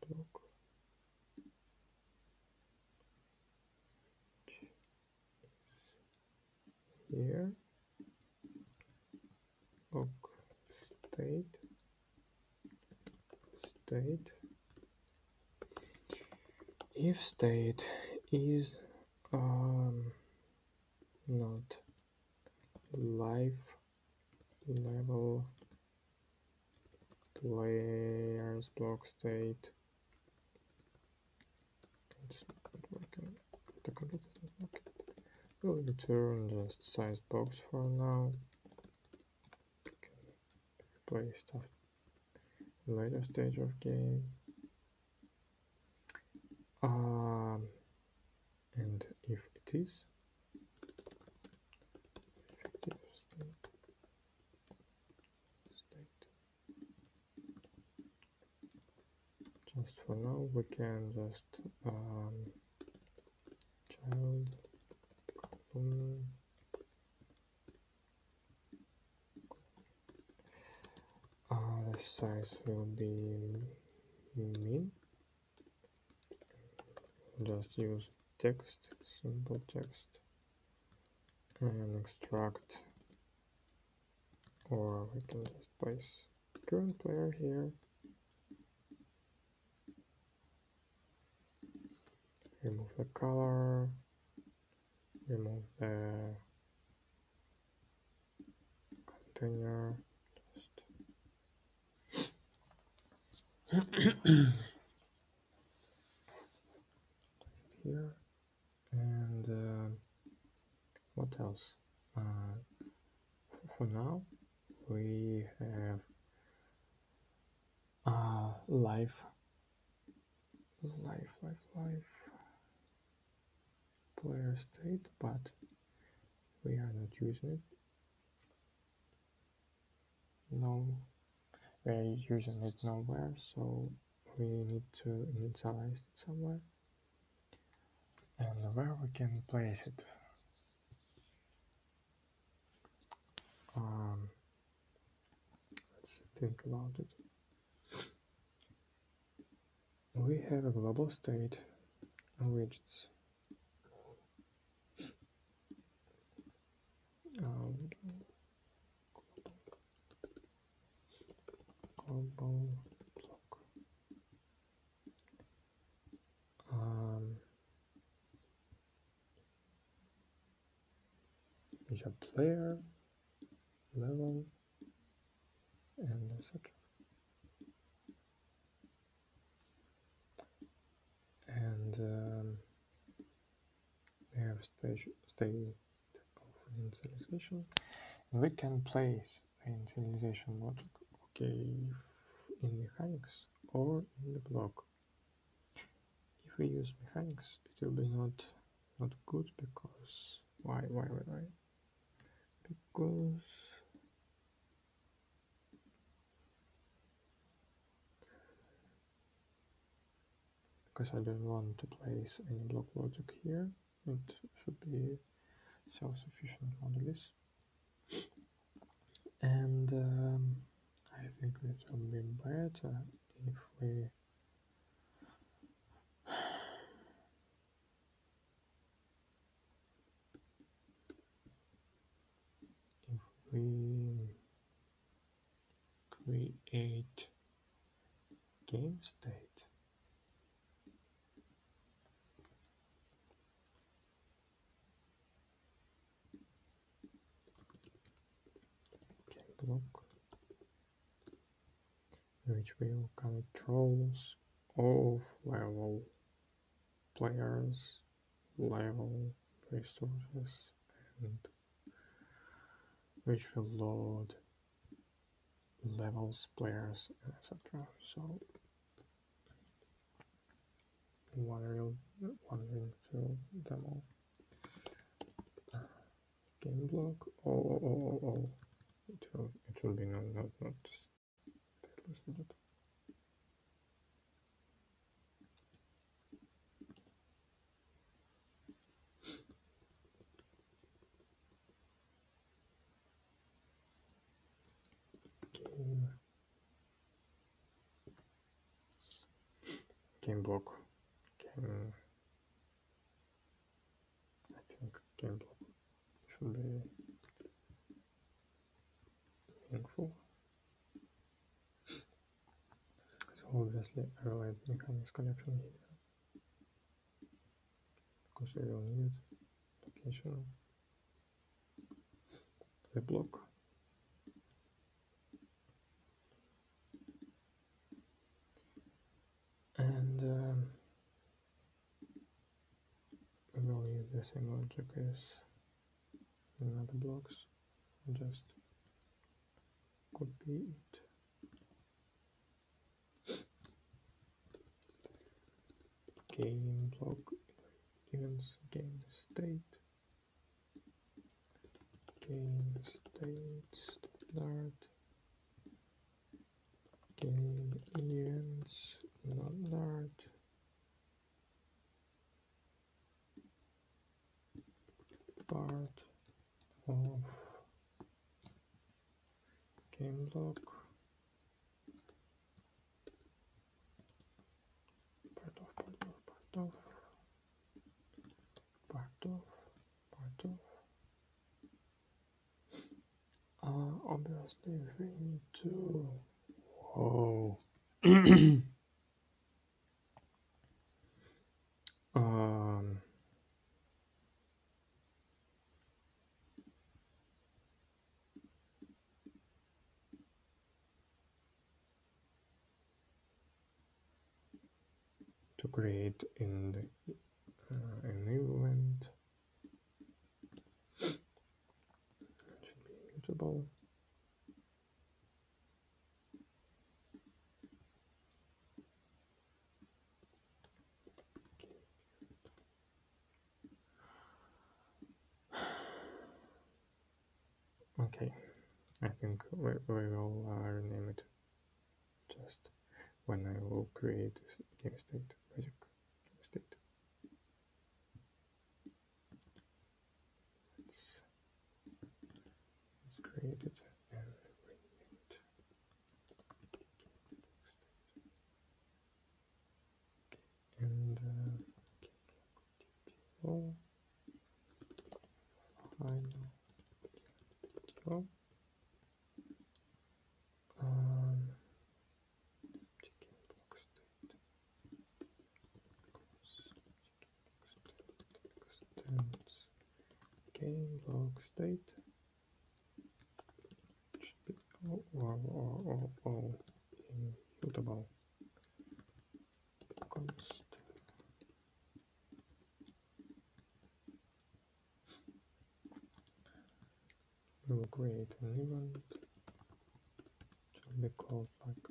Speaker 1: block, here, block state, if state is not live level players block state, it's not working, the computer is not working. We'll return just size box for now. We can play stuff later stage of game. And if it is effective state, just for now we can just child column the size will be min. Just use text, simple text, and extract, or we can just place current player here, remove the color, remove the container, just here. And what else? For now we have live player state, but we are not using it. No, we are using it nowhere, so we need to initialize it somewhere. And where we can place it? Let's think about it. We have a global state widgets. Global block. Which are player, level, and etc. And we have state of initialization. And we can place the initialization logic, okay, in mechanics or in the block. If we use mechanics, it will be not not good because why? Because I don't want to place any block logic here. It should be self-sufficient modules. And I think it would be better if we create game state. Game block, which will controls of level players, level resources, and which will load levels, players, etc. So wandering through demo game block. Oh. It will be not stateless widget. Game block. I think game block should be meaningful. So obviously I will add mechanics connection here because we will need location the block. And we will use the same logic as in other blocks. Just copy it. Game block events game state standard game events standard part of game block part of obviously we need to to create in the an event it should be mutable. Okay, I think we will rename it just when I will create game state, basic game state. Let's create it and rename it. And final game block state should be immutable const. We will create an event. It should be called like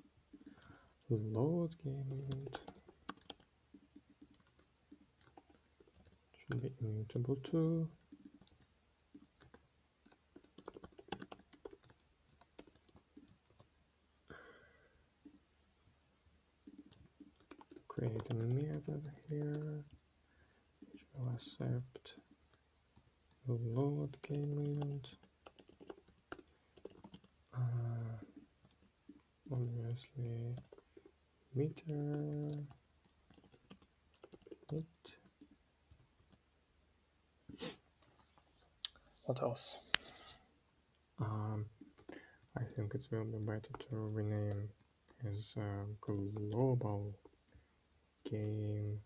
Speaker 1: load game event. should be immutable too. Create a method here which will accept the load game event. Obviously meter it. What else? I think it will be better to rename as global game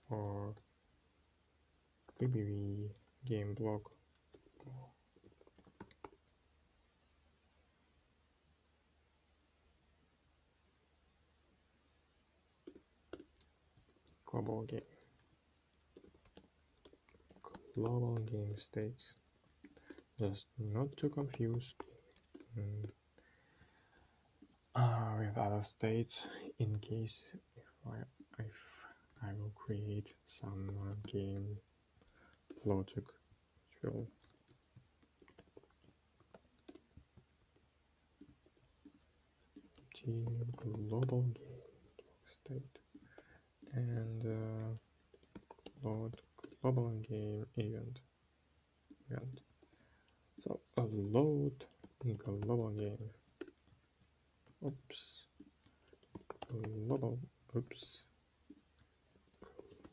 Speaker 1: or BBV game block. Global game states, just not to confuse with other states, in case if I will create some game logic which will global game block state and load global game event. So a load global game.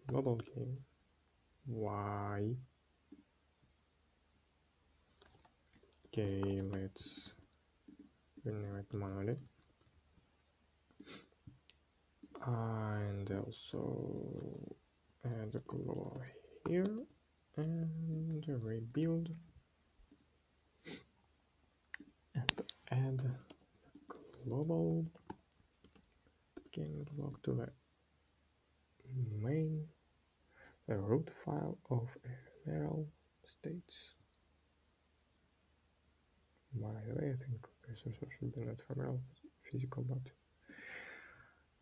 Speaker 1: Global game. Why? Okay, let's rename it manually. And also add a global here and rebuild and add global game block to the main root file of ephemeral states. By the way, I think this also should be not ephemeral, physical, but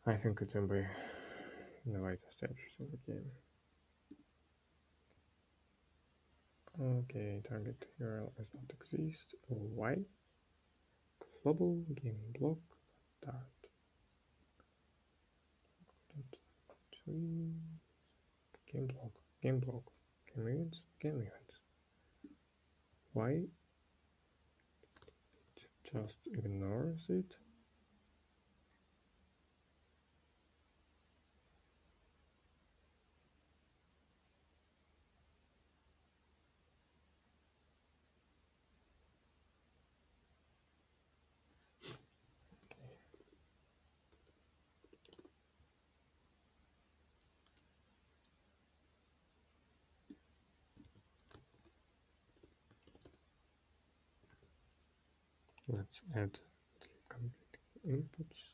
Speaker 1: I think it will be the later stages of the game. Okay, target URL does not exist. Why? Global game block dart. Game block, game events. Why? It just ignores it. Let's add complete inputs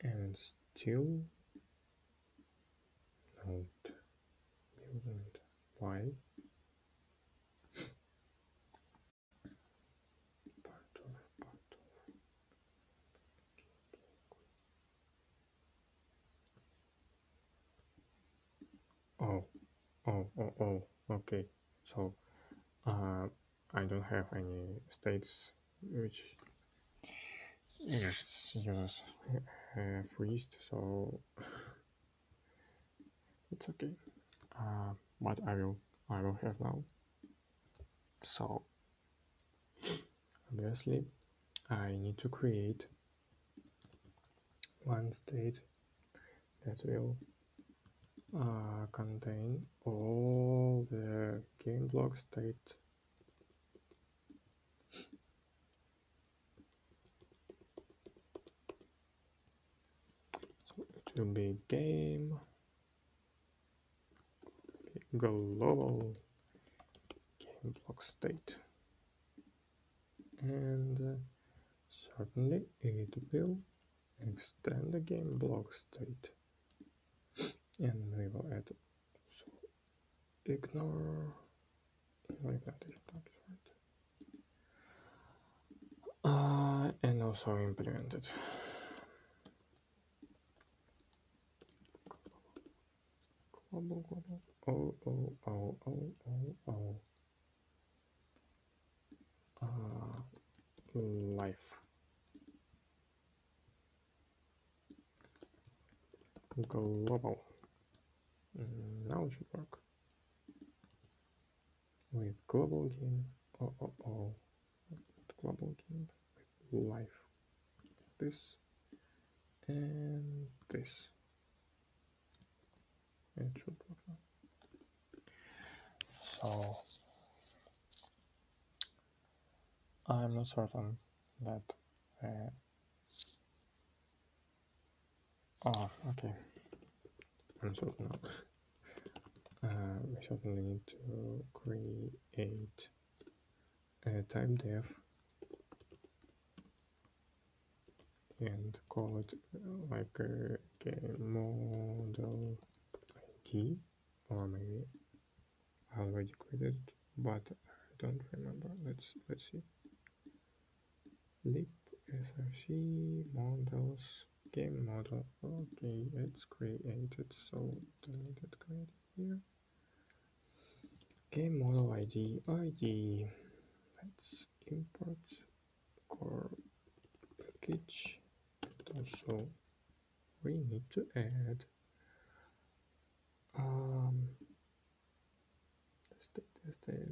Speaker 1: and still not building it. Why? Part of. Oh. Okay. So I don't have any states which users freezed, so it's okay. But I will have now. So obviously I need to create one state that will contain all the game block state. So it will be game global game block state, and certainly it will extend the game block state, and we will add also ignore and also implement it. global, global. Oh, oh, oh, oh, oh, oh. Life. Global. Now it should work. With global game. Oh, oh, oh. Global game with life. This and this. It should work now. So I'm not certain that. Oh, okay. I'm certain now. We certainly need to create a type def and call it like a game model ID, or maybe I already created it, but I don't remember. Let's see. Lib src models game model. Okay, it's created, so don't need it created here. Game model ID. Let's import core package. And also we need to add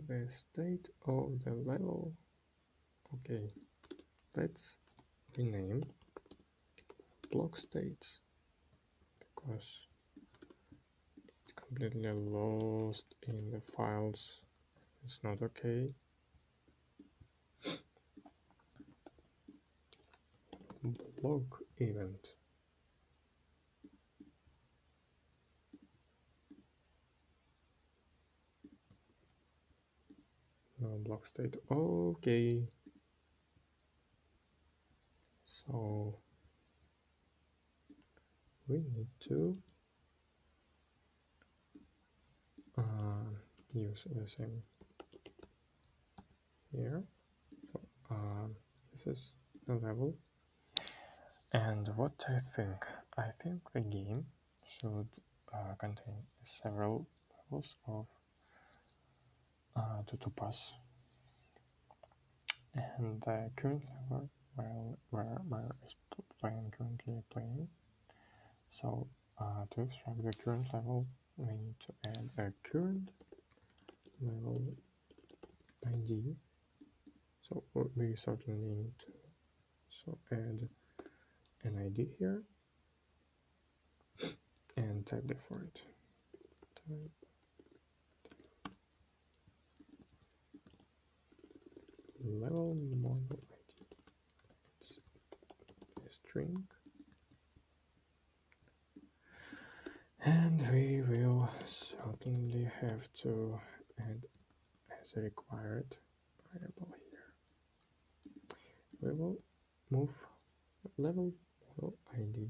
Speaker 1: the state of the level. Okay, let's rename block states because it's completely lost in the files. It's not okay. Block event. No block state. Okay. So we need to use the same here. So this is the level. And what I think the game should contain several levels of to pass, and the current level where playing currently playing. So to extract the current level, we need to add a current level ID. So we certainly need to add an ID here and type def for it. Level model ID. It's a string. And we will certainly have to add as a required variable here. We will move level model ID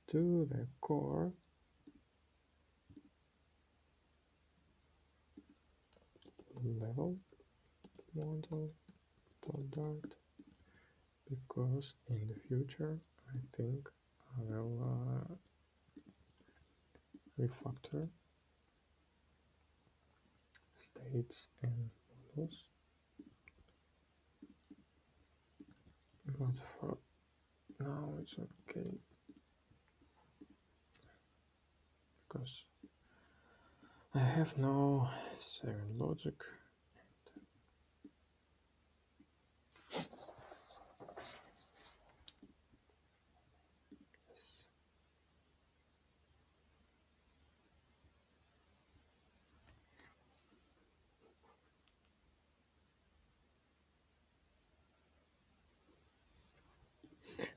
Speaker 1: to the core level model dart, because in the future I think I will refactor states and models, but for now it's okay because I have no 7 logic.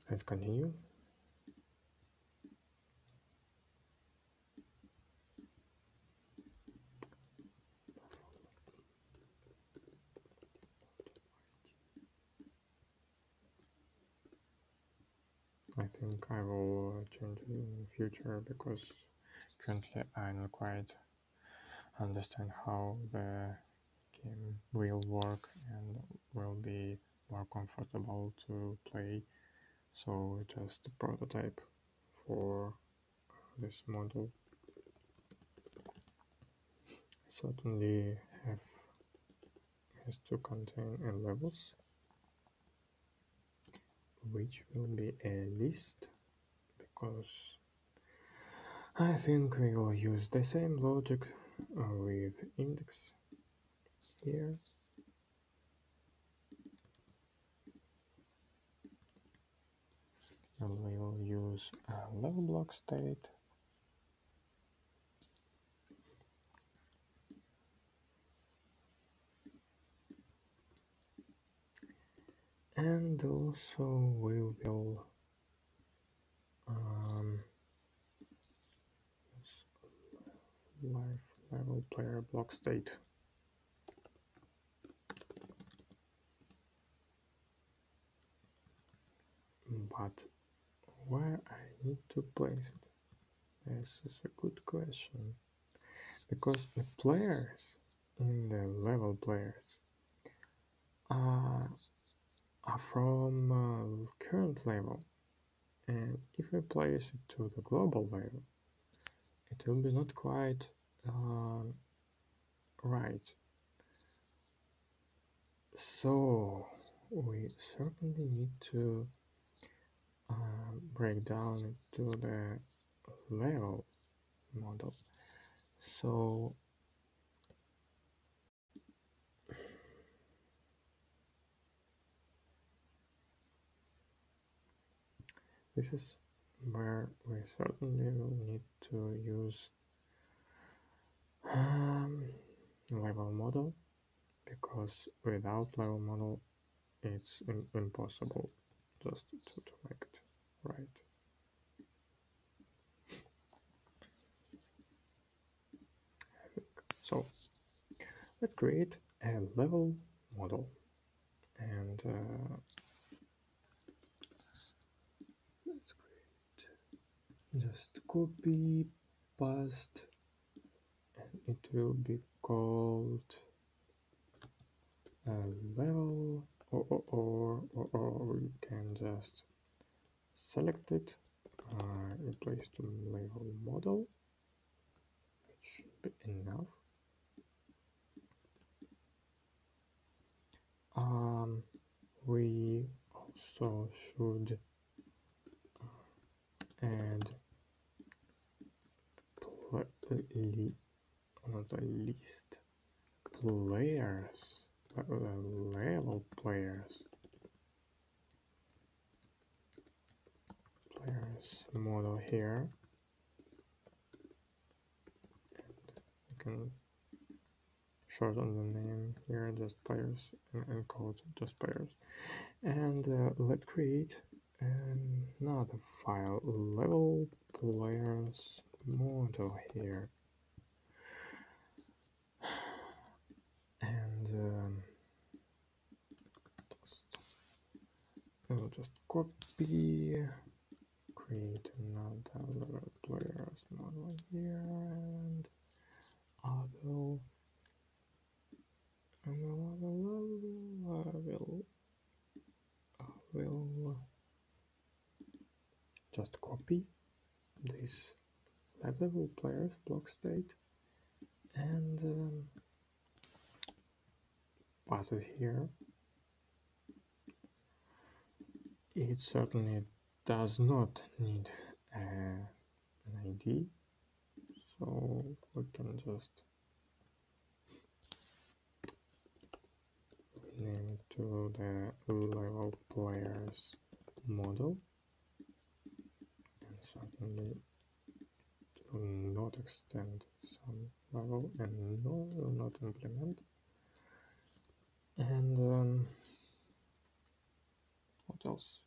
Speaker 1: Let's continue. I think I will change it in the future because currently I don't quite understand how the game will work and will be more comfortable to play. So just a prototype for this model. certainly has to contain a levels, which will be a list, because I think we will use the same logic with index here. And we will use a level block state. And also we will live level player block state. But where I need to place it? This is a good question. Because the players in the level players are from current level, and if we place it to the global level, it will be not quite right. So we certainly need to break down to the level model. So this is where we certainly will need to use level model, because without level model it's impossible just to make it right. So let's create a level model, and let's create just copy paste, and it will be called a level, or we can just select it, replace the level model, which should be enough. We also should add not a list, players, level players model here, and you can shorten the name here, just players, and code just players. And let's create another file, level players model here, and I'll just copy, create another level players model here, and I will just copy this level players block state and pass it here. It certainly does not need an ID, so we can just name it to the level players model, and certainly do not extend some level and no, will not implement. And what else?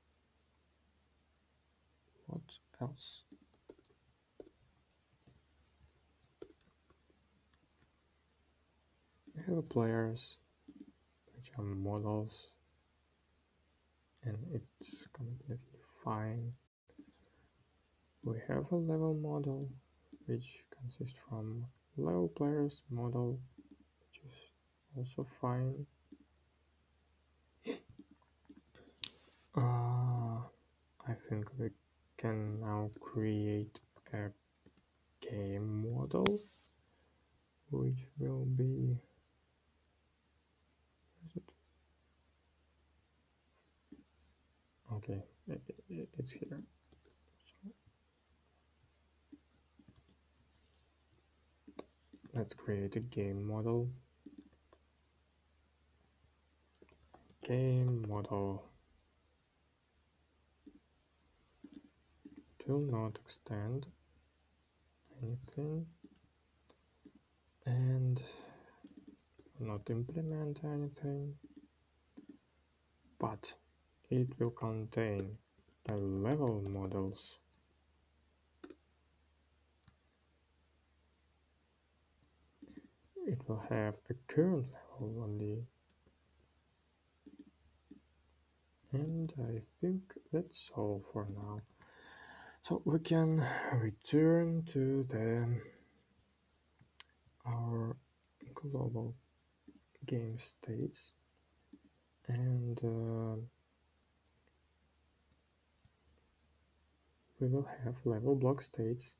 Speaker 1: We have players which are models, and it's completely fine. We have a level model which consists from level players model, which is also fine. I think we can now create a game model, which will be, is it? Okay, it's here. So let's create a game model. Game model. It will not extend anything and not implement anything, but it will contain the level models. It will have a current level only. And I think that's all for now. So we can return to our global game states and we will have level block states,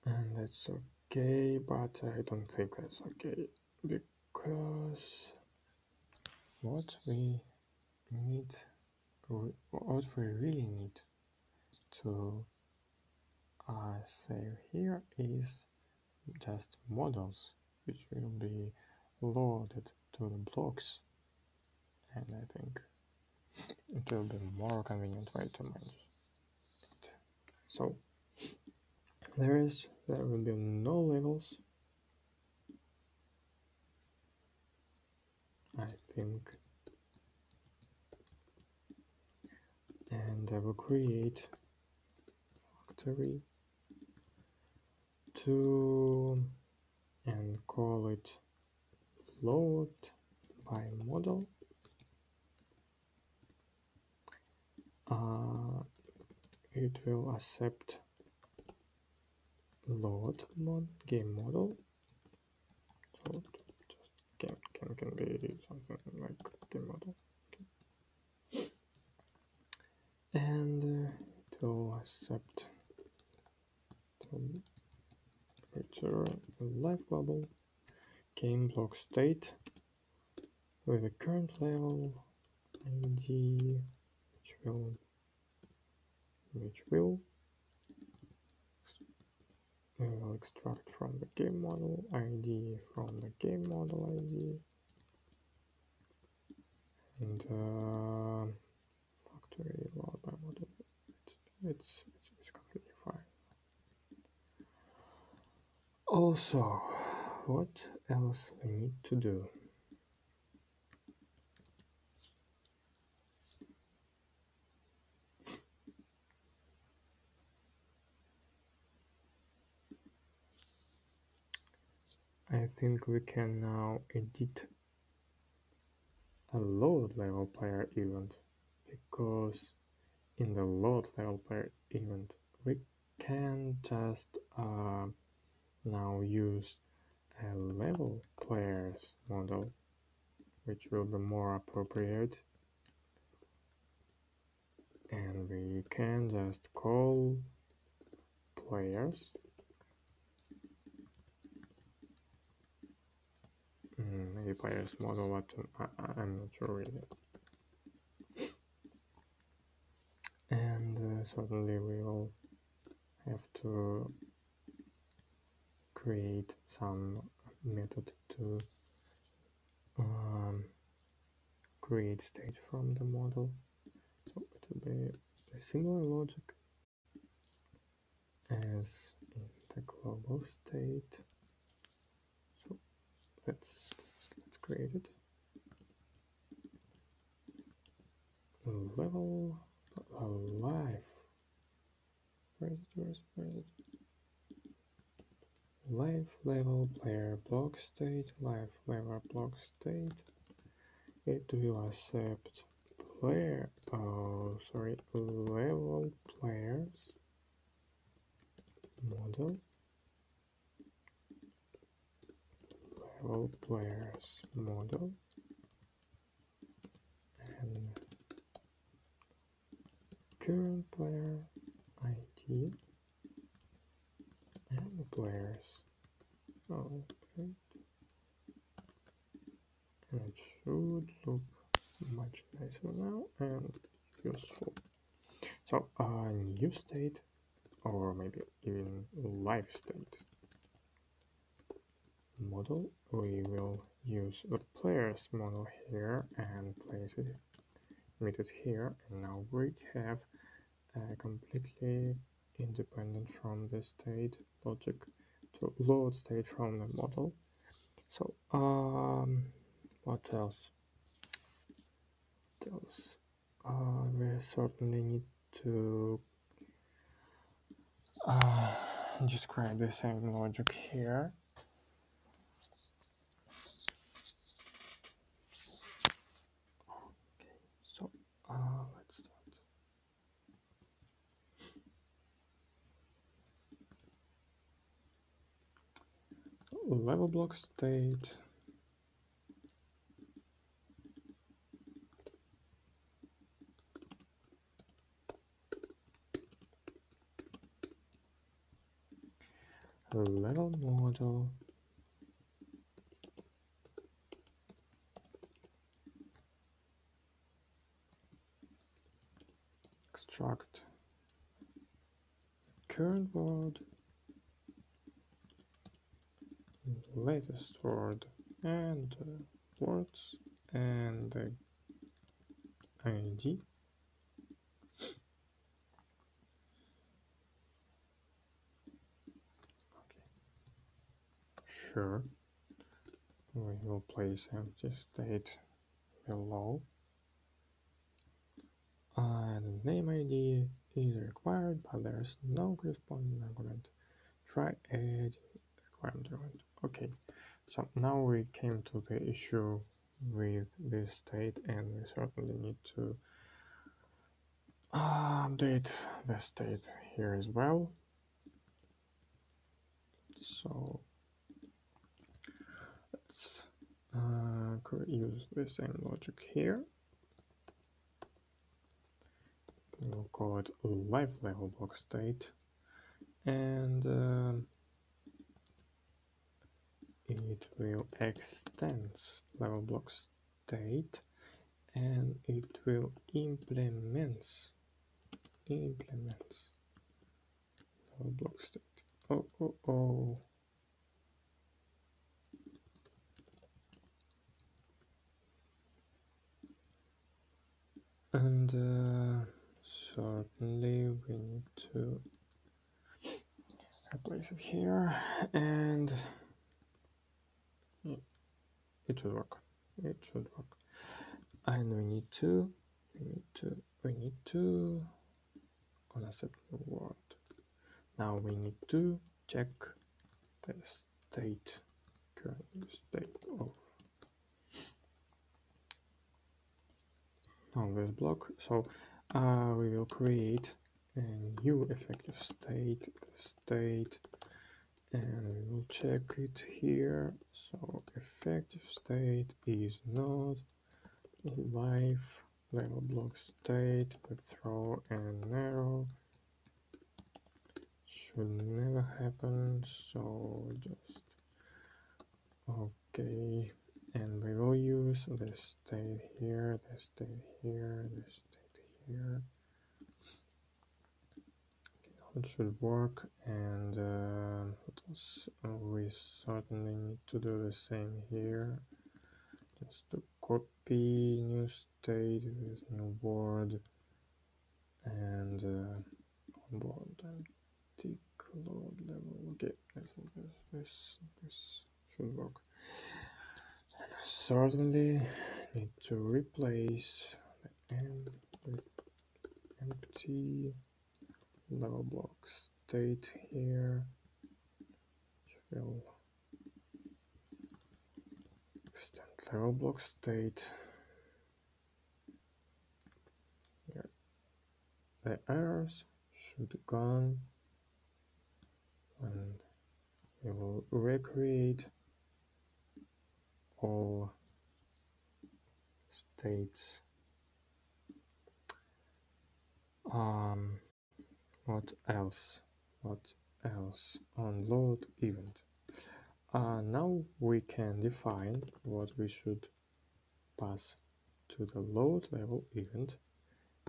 Speaker 1: and that's okay, but I don't think that's okay, because what we really need to save here is just models, which will be loaded to the blocks, and I think it will be more convenient way to manage it. So there will be no levels, I think, and I will create factory and call it load by model. It will accept load game model, so just can be something like game model, okay. And it will accept to return a live global game block state with a current level ID, which will we will extract from the game model ID from the game model ID, and factory load by model. It's completely fine. Also, what else we need to do? I think we can now edit a load level player event, because in the load level player event we can just now use a level players model, which will be more appropriate, and we can just call players maybe players model, but I'm not sure really. And certainly we will have to create some method to create state from the model, so it will be a similar logic as in the global state. So let's create it. Level live. Where is it? Live level player block state. Live level block state. It will accept level players model, level players model, and current player ID, and the players. Okay. And it should look much nicer now and useful. So new state, or maybe even live state model, we will use the player's model here and place it emitted here, and now we have completely independent from the state logic to load state from the model. So what else? We certainly need to describe the same logic here. Okay, so let's start. Level block state. Level model. Extract current word, latest word, and words, and the ID. Okay. Sure. We will place empty state below. And name ID is required, but there's no corresponding argument. Try adding requirement argument. Okay, so now we came to the issue with this state, and we certainly need to update the state here as well. So let's use the same logic here. We'll call it live level block state, and it will extend level block state, and it will implement level block state. Oh. And certainly we need to replace it here, and it should work. And we need to unaccept the word. Now we need to check the state, current state of this block. So we will create a new effective state, and we will check it here. So effective state is not live level block state with throw and arrow. Should never happen, so just okay. And we will use the state here, the state here, the state here. It should work, and what else? We certainly need to do the same here, just to copy new state with new word, and onboard and tick load level. Okay, I think this should work. And I certainly need to replace the M with empty level block state here, which will extend level block state. Here. The errors should gone, and we will recreate all states. What else? On load event. Now we can define what we should pass to the load level event,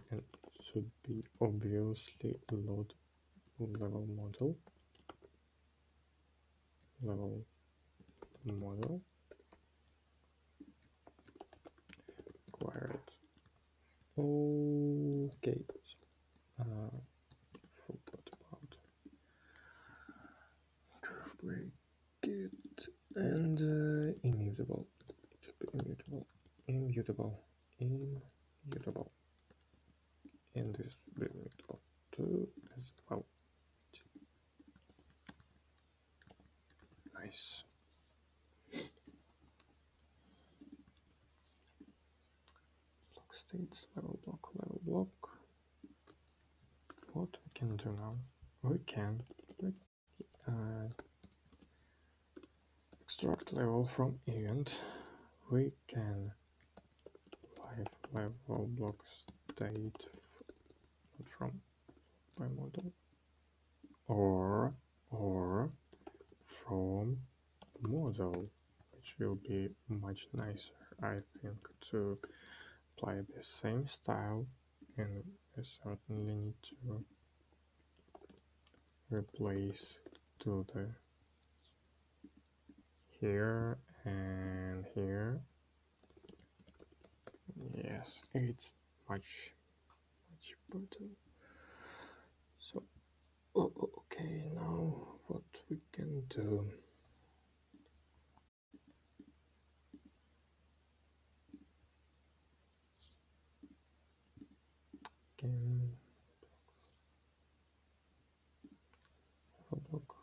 Speaker 1: and it should be obviously load level model required. Okay, forgot about curve break it, and immutable. It should be immutable, and this will be immutable too as well. Nice. Block states, level block. What we can do now? We can extract level from event. We can level block state from by model, or from model, which will be much nicer, I think, to apply the same style, and we certainly need to replace to the here and here. Yes, it's much better. So okay, now what we can do? Can block.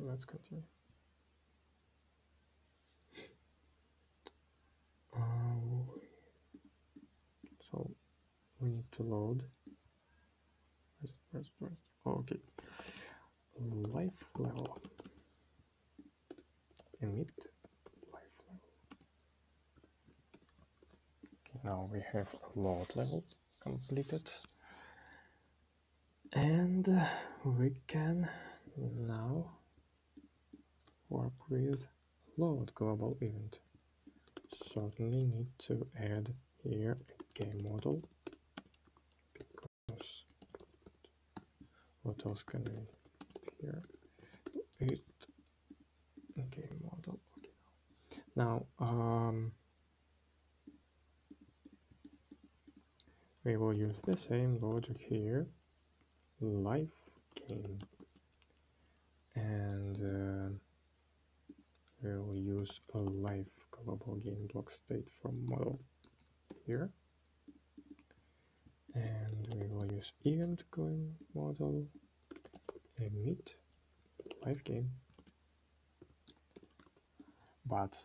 Speaker 1: Let's continue. So we need to load. Where's okay. Life level. Emit life level. Okay, now we have a load level completed, and we can now work with load global event. Certainly need to add here a game model, because what else can we here? It game model. Okay. Now we will use the same logic here, live game, and we will use a live global game block state from model here, and we will use event game model emit live game. But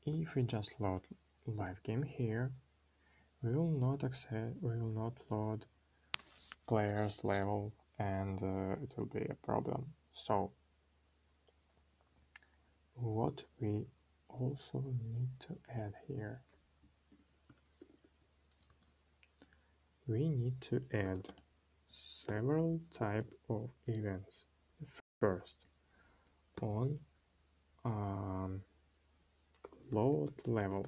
Speaker 1: if we just load live game here, we will not load players level, and it will be a problem. So what we also need to add here, we need to add several type of events. First, on load level,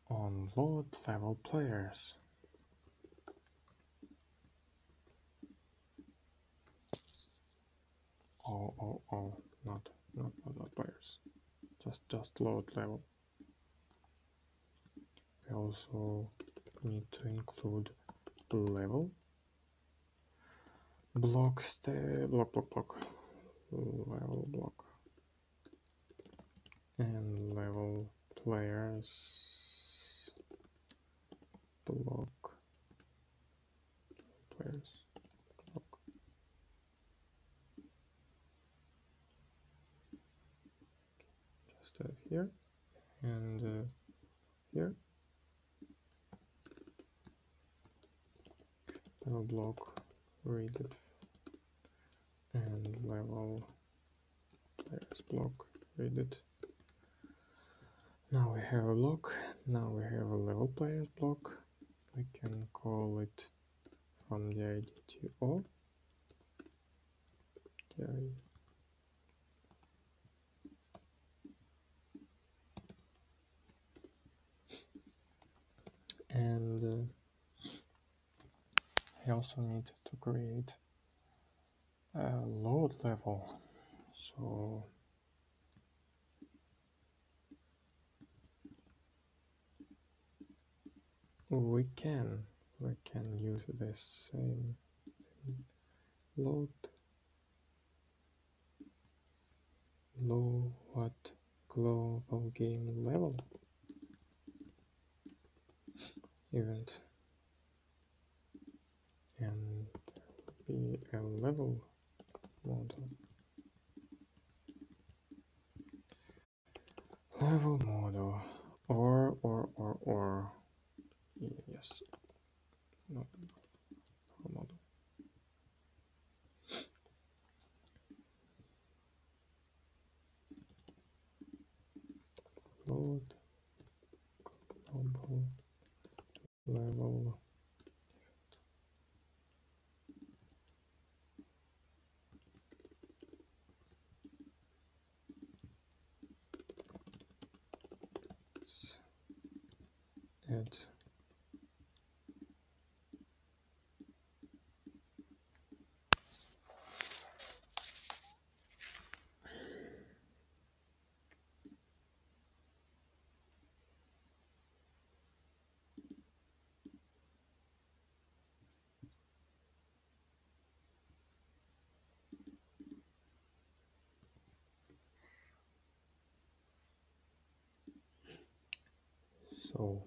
Speaker 1: on load level players. Not players, just load level. We also need to include level block level block and level players block just here and here, level block read it, and level players block, read it. Now we have a block, now we have a level players block. We can call it from the ID to O. And I also need to create a load level. So we can use the same load global game level event, and be a level model. Level model or yes, no model. Load global level add so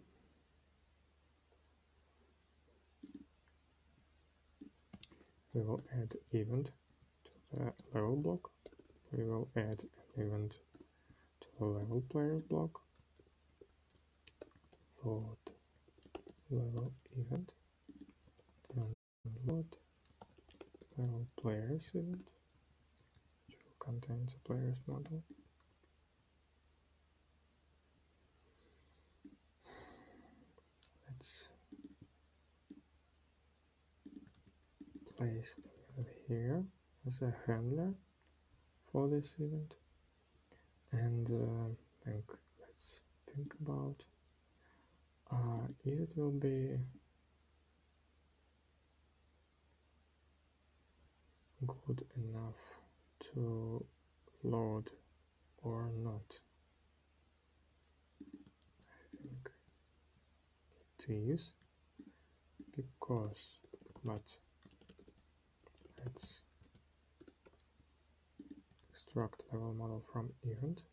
Speaker 1: we will add event to the level block. We will add an event to the level players block. Load level event and load level players event, which will contain the players model. Let's place it here as a handler for this event, and let's think about if it will be good enough to load or not. I think it is, because, but let's extract level model from event.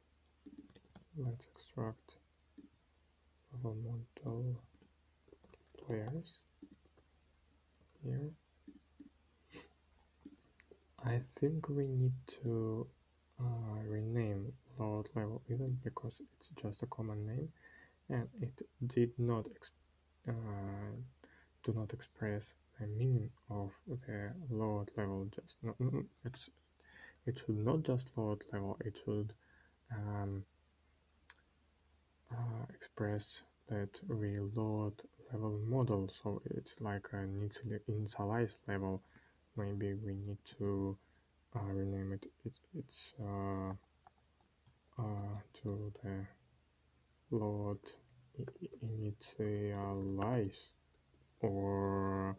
Speaker 1: Let's extract level model players here. I think we need to rename load level event because it's just a common name and it did not do not express the meaning of the load level. Just no, it should not just load level, it should express that we load level model, so it's like an initialize level. Maybe we need to rename it. It's to the load initialize, or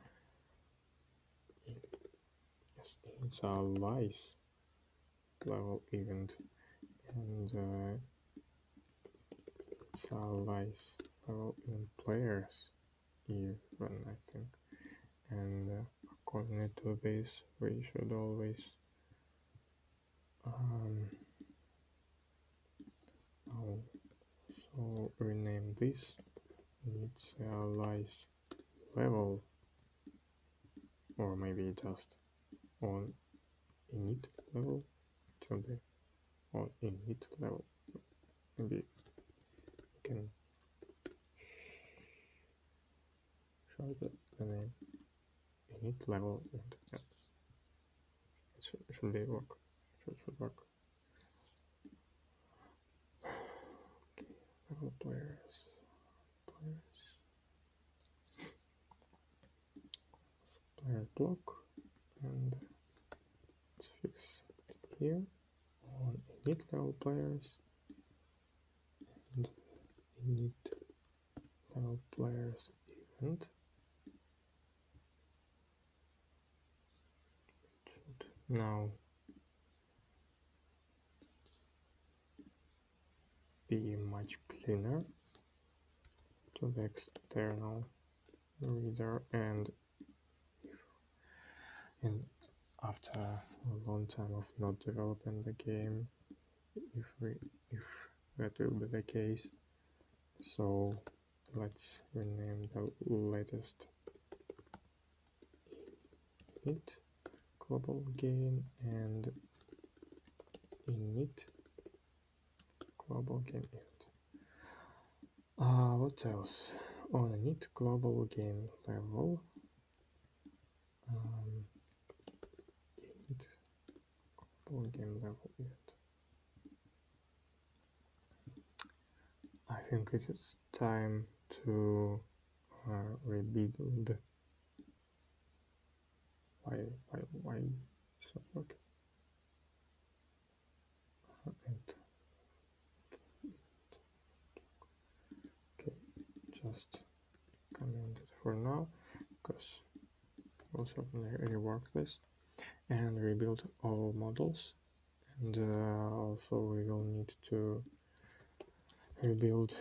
Speaker 1: yes, initialize level event, and initialize level event players even, I think. And according to this, we should always so rename this initialize level, or maybe just on init level to be on init level. Maybe we can show the name init level, and yeah, it should be work. Should work. players block, and let's fix it here on init level players and init level players event. It should now be much cleaner to the external reader, and after a long time of not developing the game, if that will be the case, so let's rename the latest init global game and init global game event. What else? On init global game level, init global game level event. I think it is time to rebuild. Why it's not working? Okay, just comment it for now, because we'll certainly rework this and rebuild all models, and also we will need to rebuild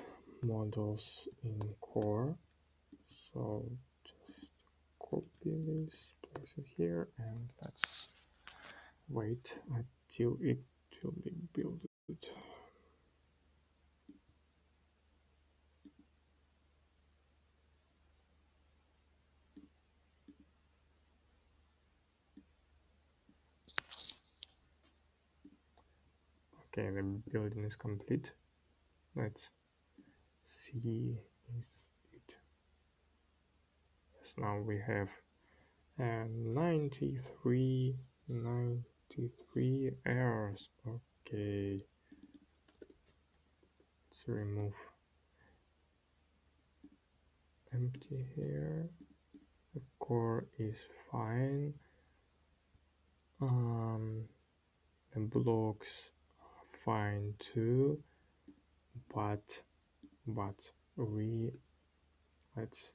Speaker 1: models in core. So just copy this, place it here, and let's wait until it will be built. Okay, the building is complete. Let's see is it. Yes, now we have 93 errors. Okay, let's remove empty here. The core is fine. The blocks are fine too, but we let's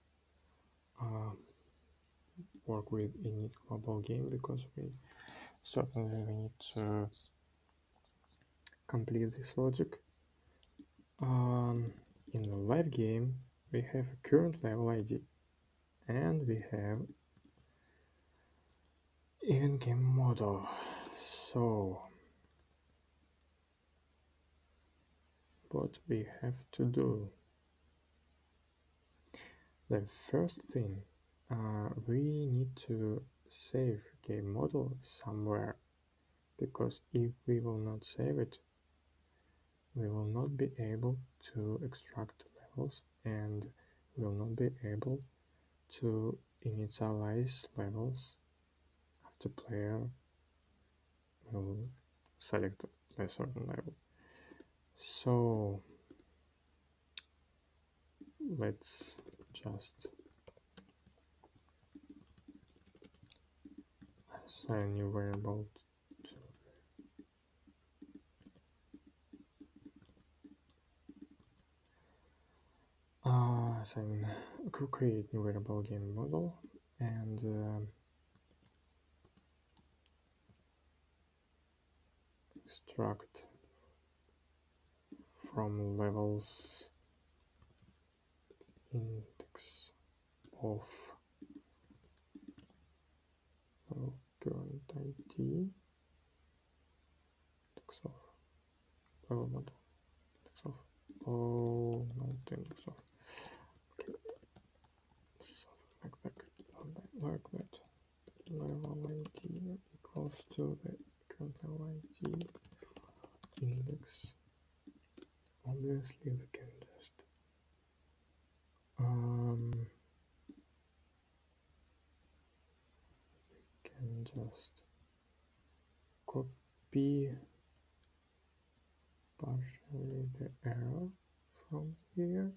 Speaker 1: work with init global game, because we certainly need to complete this logic. In the live game, we have a current level ID, and we have event game model. So what we have to do? The first thing, we need to save game model somewhere, because if we will not save it, we will not be able to extract levels, and will not be able to initialize levels after player will select a certain level. So let's just assign new variable to create new variable game model, and extract from levels index of current ID, index of level model, index of not index of, okay, something like that. Level ID equals to the current level ID index. Obviously we can just copy partially the error from here.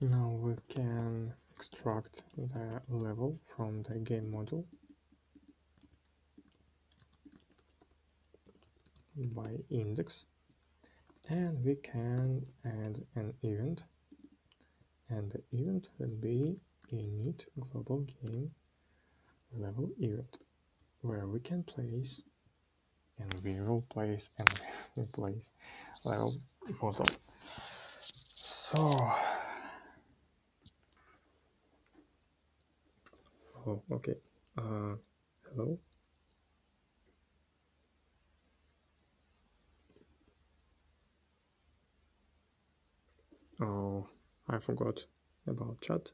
Speaker 1: Now we can extract the level from the game model by index, and we can add an event, and the event will be init global game level event, where we can place, and we will place, and we place level model. So, oh, okay. Hello. Oh, I forgot about chat.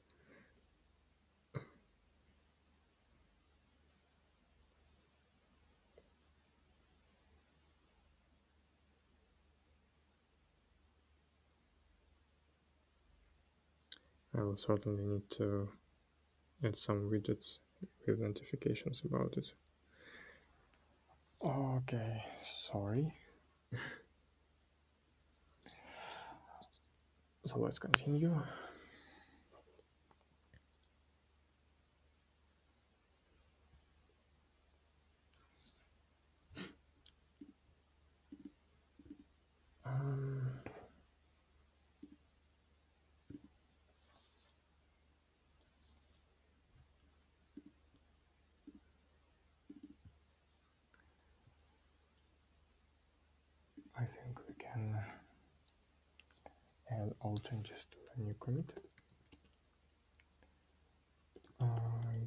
Speaker 1: I will certainly need to add some widgets with notifications about it. Okay, sorry. So let's continue. I think we can add all changes to the new commit.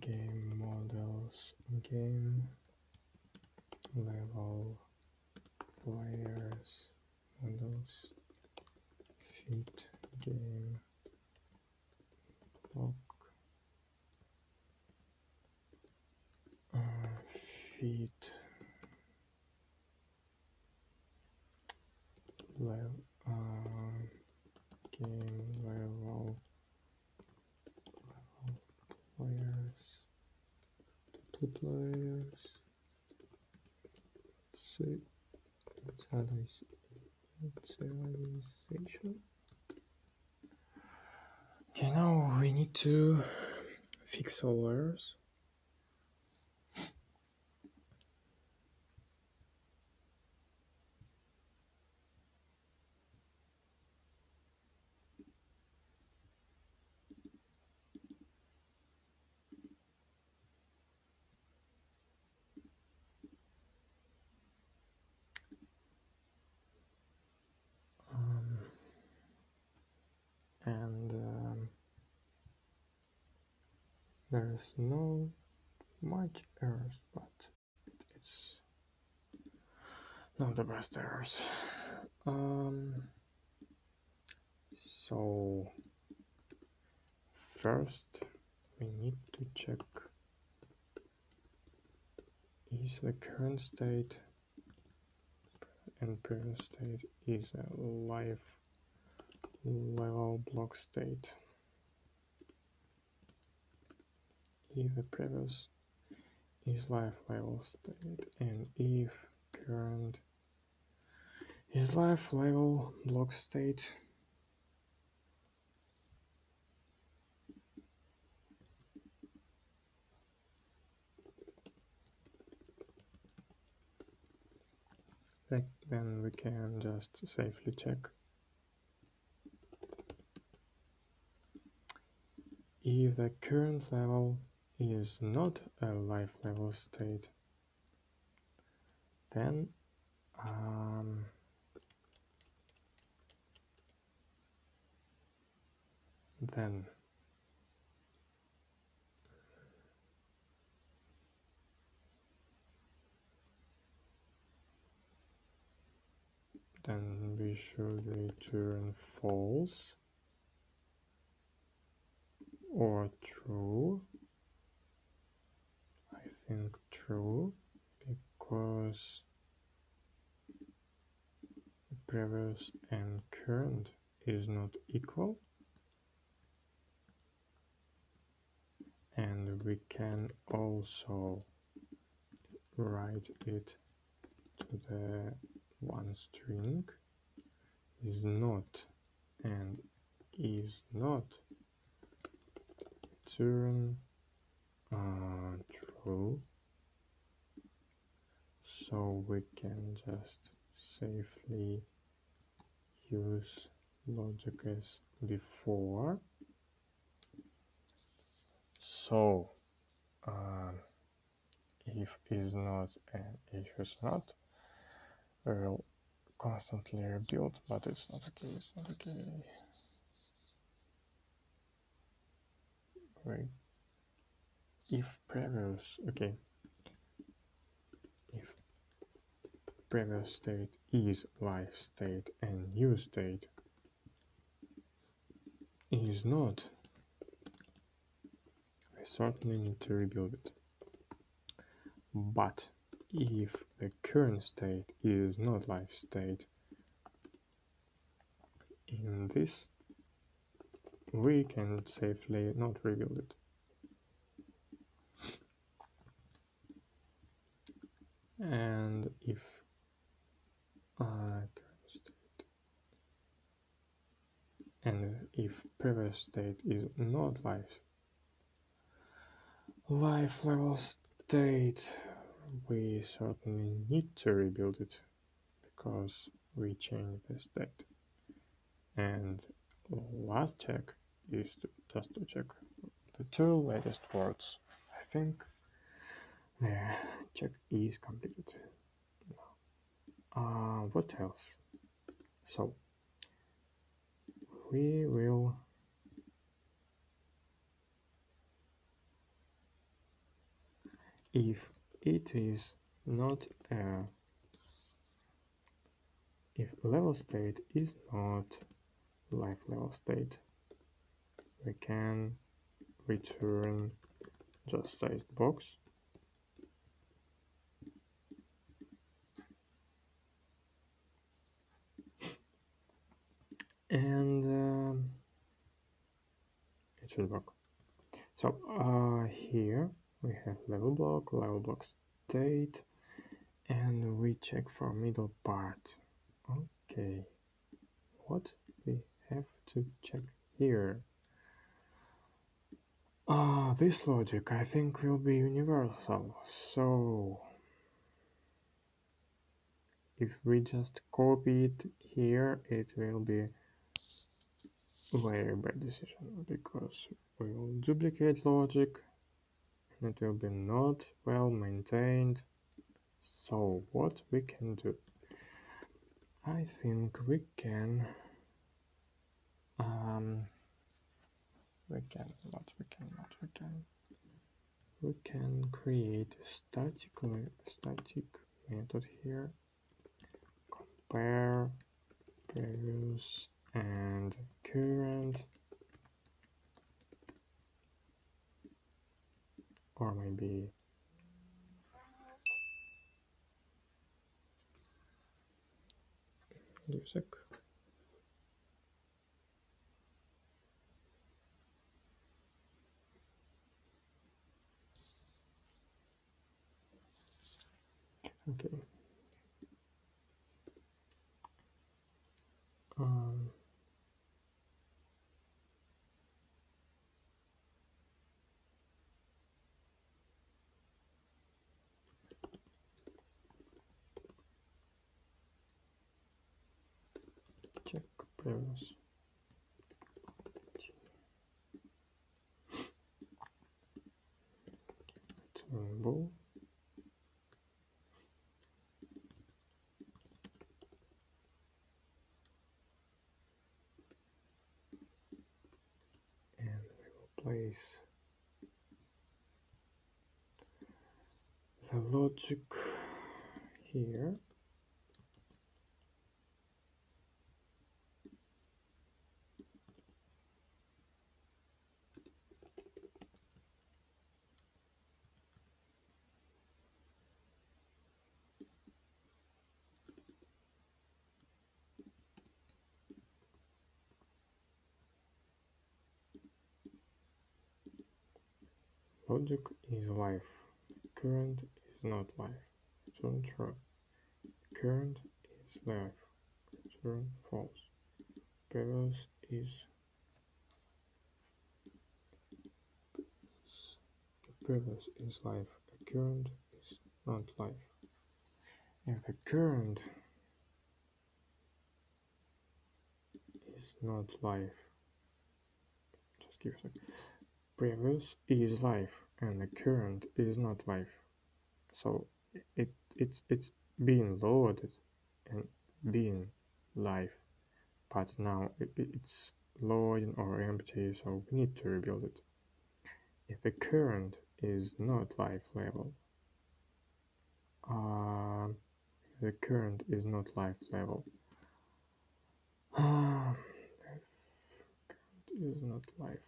Speaker 1: Game models, game level players models, fit game block, fit level, game level players, two players. Let's see, initialization. Okay, now we need to fix all errors. And there's no much errors, but it's not the best errors. So first we need to check is the current state and previous state is a live level block state. If the previous is live level state and if current is live level block state, then we can just safely check. If the current level is not a live level state, then we should return false or true. I think true. because previous and current is not equal, and we can also write it to the one string is not and is not return true, so we can just safely use logic as before. So if is not and if is not, we'll constantly rebuild, but it's not okay, it's not okay. Wait. If previous, okay, if previous state is live state and new state is not, we certainly need to rebuild it. But if the current state is not live state, in this we can safely not rebuild it. And if current state and if previous state is not live level state, we certainly need to rebuild it because we change the state. And last check is just to check the two latest words. I think the check is completed. What else? So we will if it is not if level state is not live level state, we can return just sized box. And it should work. So here we have level block state, and we check for middle part. Okay, what we have to check here? This logic I think will be universal. So if we just copy it here, it will be very bad decision because we will duplicate logic and it will be not well maintained. So what we can do? I think we can create a static method here, compare previous and current, or maybe music. Okay. Check previous. Turnable. And we will place the logic here. logic is life. Current is not life. Return true. Current is life. Return false. Previous is life. The current is not life. If the current is not life, just give a second. Previous is life, and the current is not life. So it's being loaded and being life, but now it's loading or empty, so we need to rebuild it. If the current is not life level, the current is not life level. Current is not life.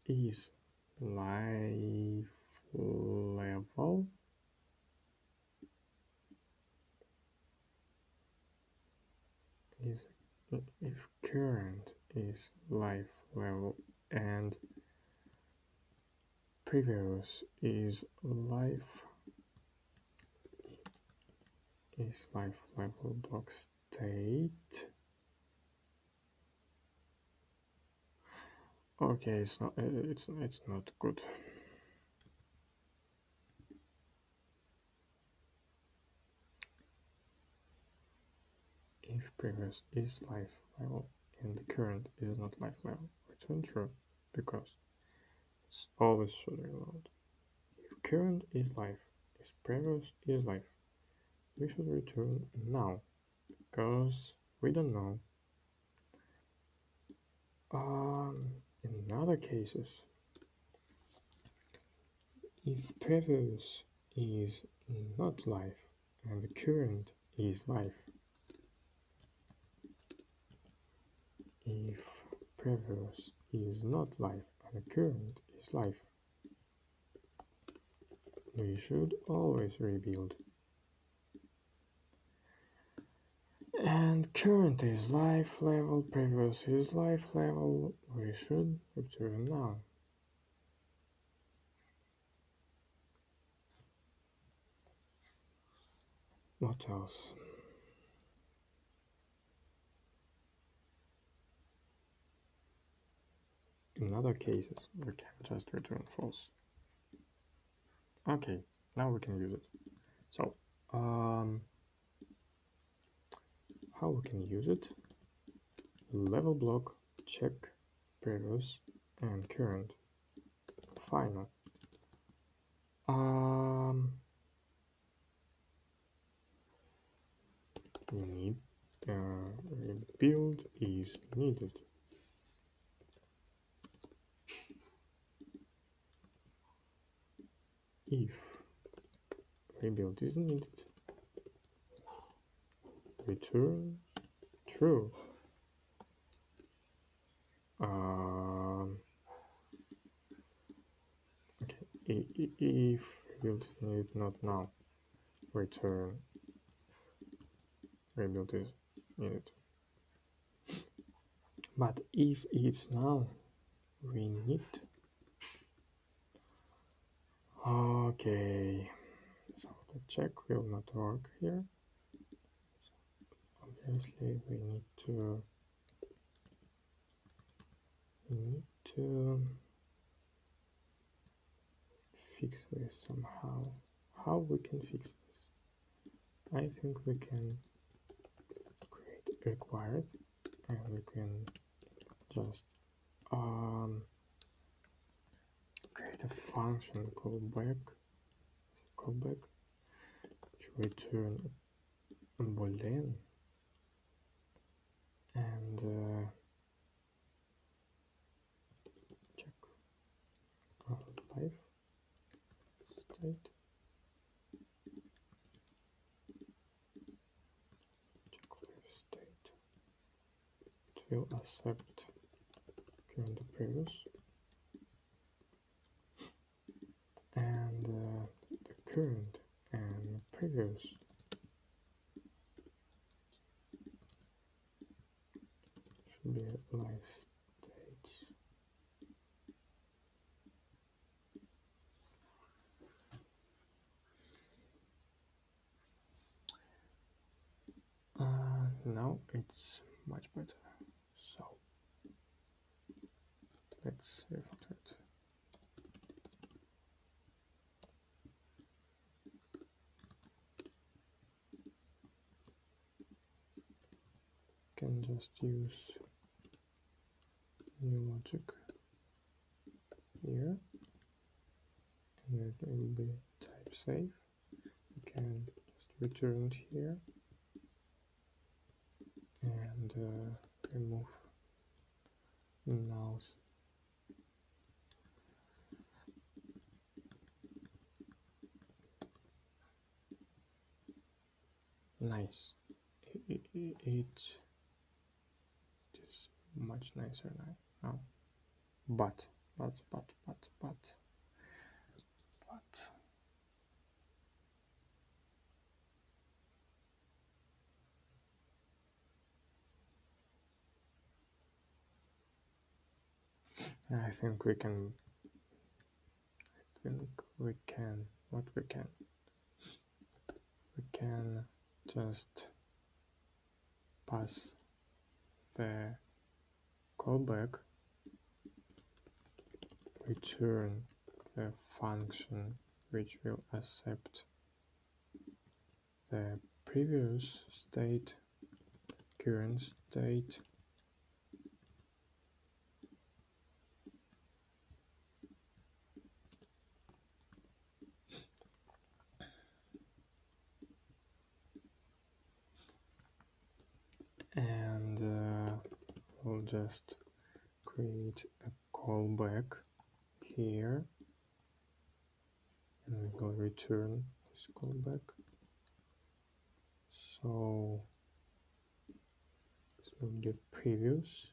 Speaker 1: Is life level. Is if current is life level and previous is life level block state. Okay, it's not good. If previous is life level and the current is not life level, return true because it's always should reload. If current is life, if previous is life, we should return now because we don't know. In other cases, if previous is not life and the current is life, if previous is not life and the current is life, we should always rebuild. And current is life level, previous is life level, we should return now. What else? In other cases, we can just return false. Okay, now we can use it. So, how we can use it? Level block, check, previous, and current. Final. Need rebuild is needed. If rebuild is needed, return true. Okay, if rebuild is needed, not now, return rebuild is needed. But if it's now, we need. Okay, so the check will not work here. So obviously, we need to fix this somehow. How we can fix this? I think we can create required, and we can just create a function callback to return a boolean and check life state. Check life state. It will accept current the previous and the current and previous should be life states. now it's much better. So let's refactor it. Can just use new logic here, and it will be type safe. We can just return it here and remove now. Nice. It is much nicer now. But I think we can. We can just pass the callback, return the function which will accept the previous state, current state, and we'll just create a callback here, and we will return this callback. So this will be previous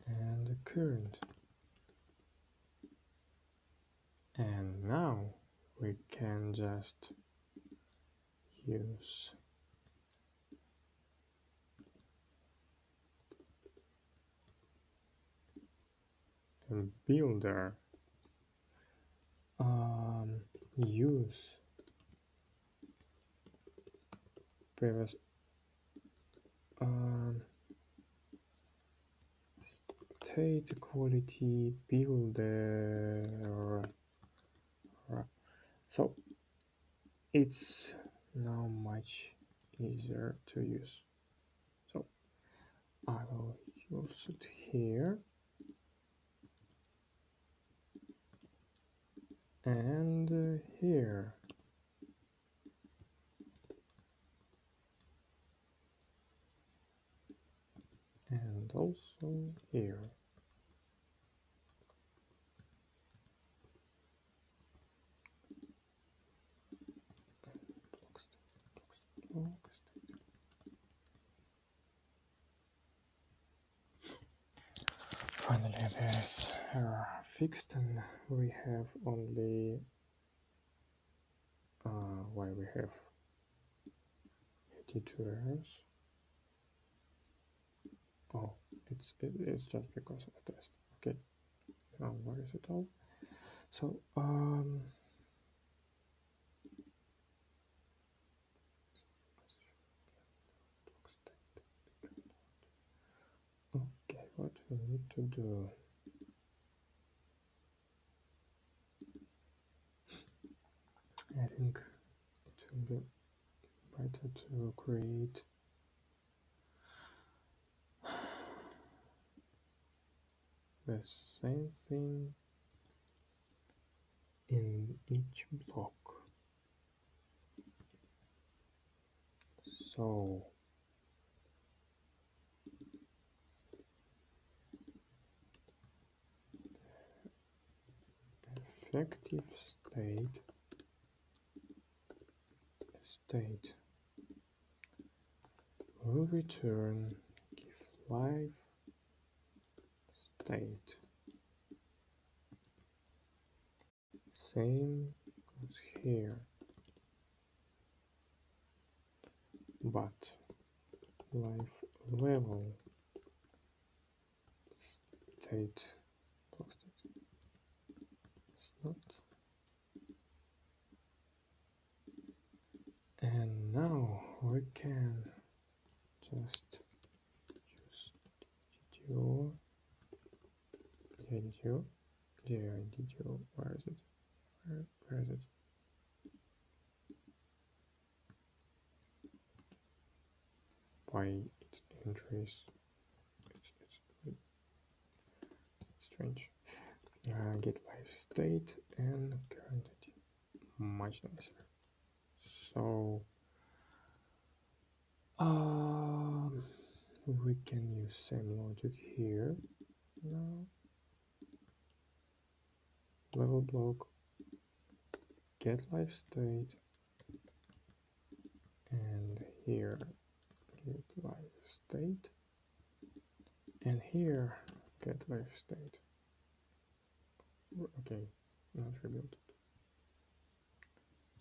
Speaker 1: and current. And now we can just use a builder, use previous state quality builder. So it's now much easier to use. So I will use it here and here. And also here. Finally, this error fixed, and we have only why we have 82 errors. Oh, it's just because of test. Okay, no worries at all. So okay, what we need to do? I think it will be better to create the same thing in each block. So effective state will return give live state. Same goes here, but live level state it's not. And now we can just use DDO, DDO, where is it? Where is it? Why its entries? It's strange. Get live state and current ID. Much nicer. So we can use same logic here. Now level block, get live state, and here get live state, and here get live state. Okay, not rebuilt.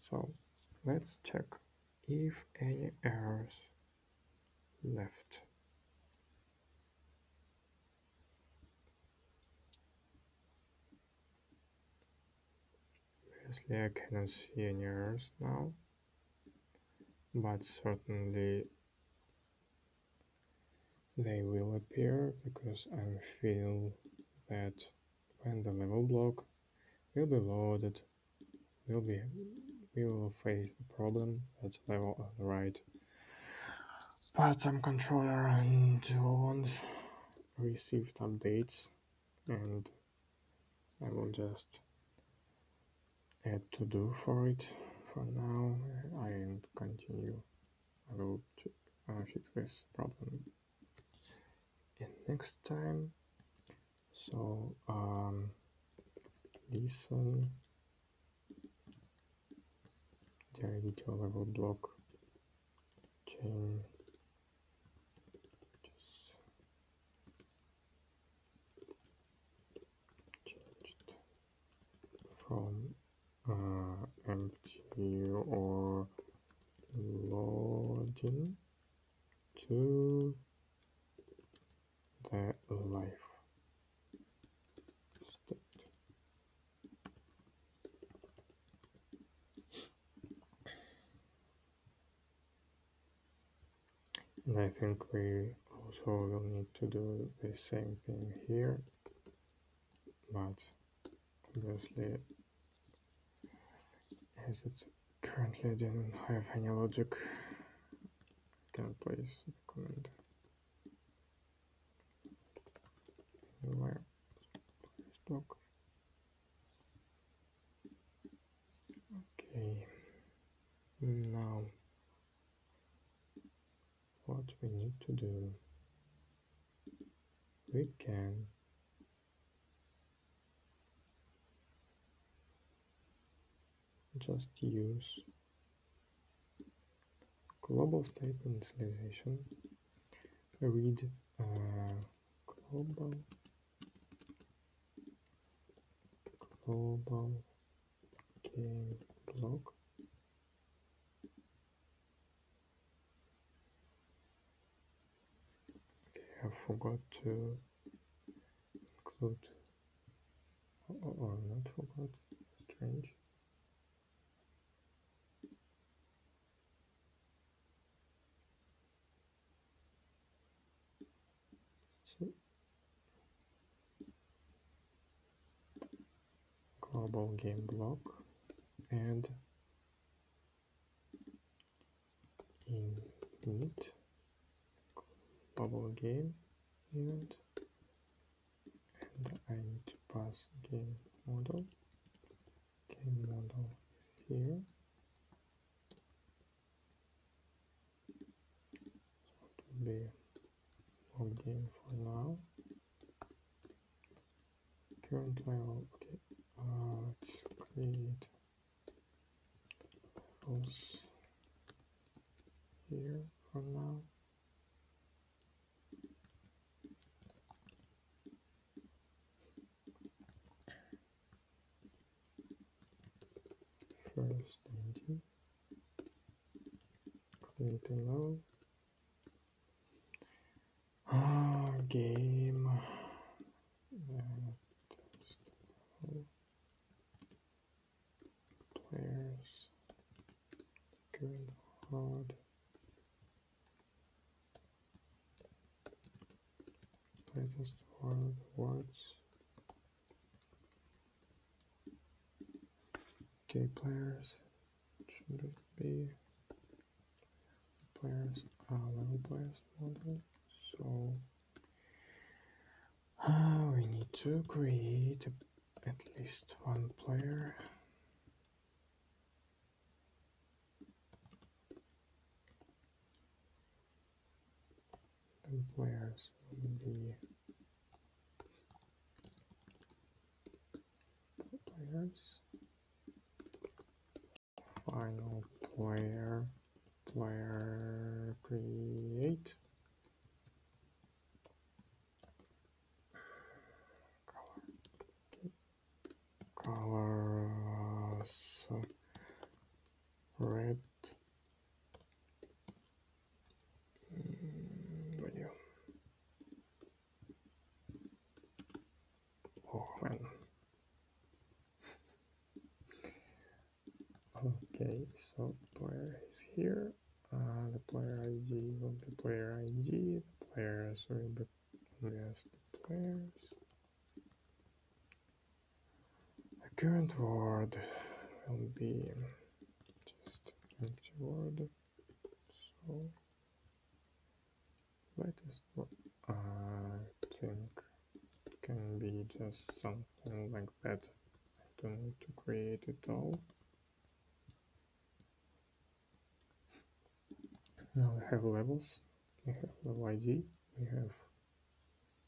Speaker 1: So let's check if any errors left. Obviously I cannot see any errors now, but certainly they will appear because I feel that when the level block will be loaded, we will face the problem that level on the right parts controller and don't received updates, and I will just add to do for it for now and continue. I will fix this problem in next time. So listen the editor level block chain just changed from empty or loading to the live state. And I think we also will need to do the same thing here, but obviously as it currently didn't have any logic, I can place the command anywhere. Block. Okay, now what we need to do, we can just use global state initialization, read global game block I forgot to include, or not forgot, strange. So, global game block and init global game event, and I need to pass game model. Game model is here. So it will be log game for now. Current level, okay. Let's create levels here for now. First ID, create a level. Game test players current hard latest word words. Okay, players should be players level players model. So we need to create at least one player. The players will be players. Final player create colors red video. Oh man. Okay, so player is here. The player ID will be player ID. The players will be just the players. The current word will be just empty word. So latest word I think can be just something like that. I don't need to create it all. Now we have levels. We have level ID. We have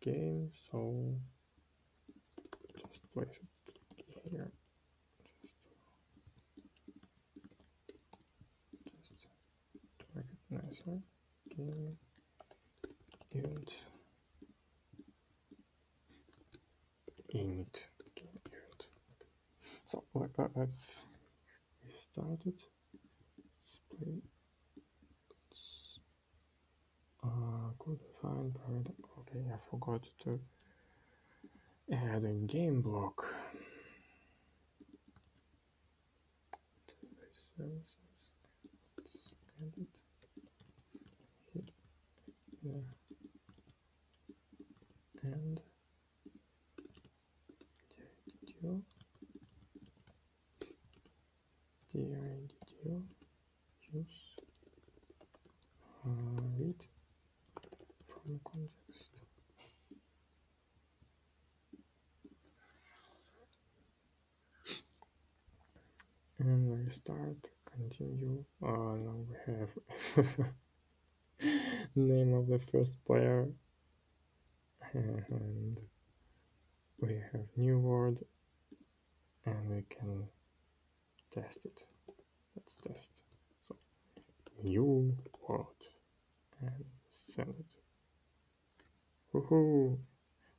Speaker 1: game. So just place it here. Just to make it nicer. Game event init game event. So let's restart it. Display. Couldn't find private. Okay, I forgot to add a game block to the services. Let's add it here and dir use read from context. And restart, continue. Now we have name of the first player and we have new word and we can test it. Let's test. So new word and send it. Woohoo!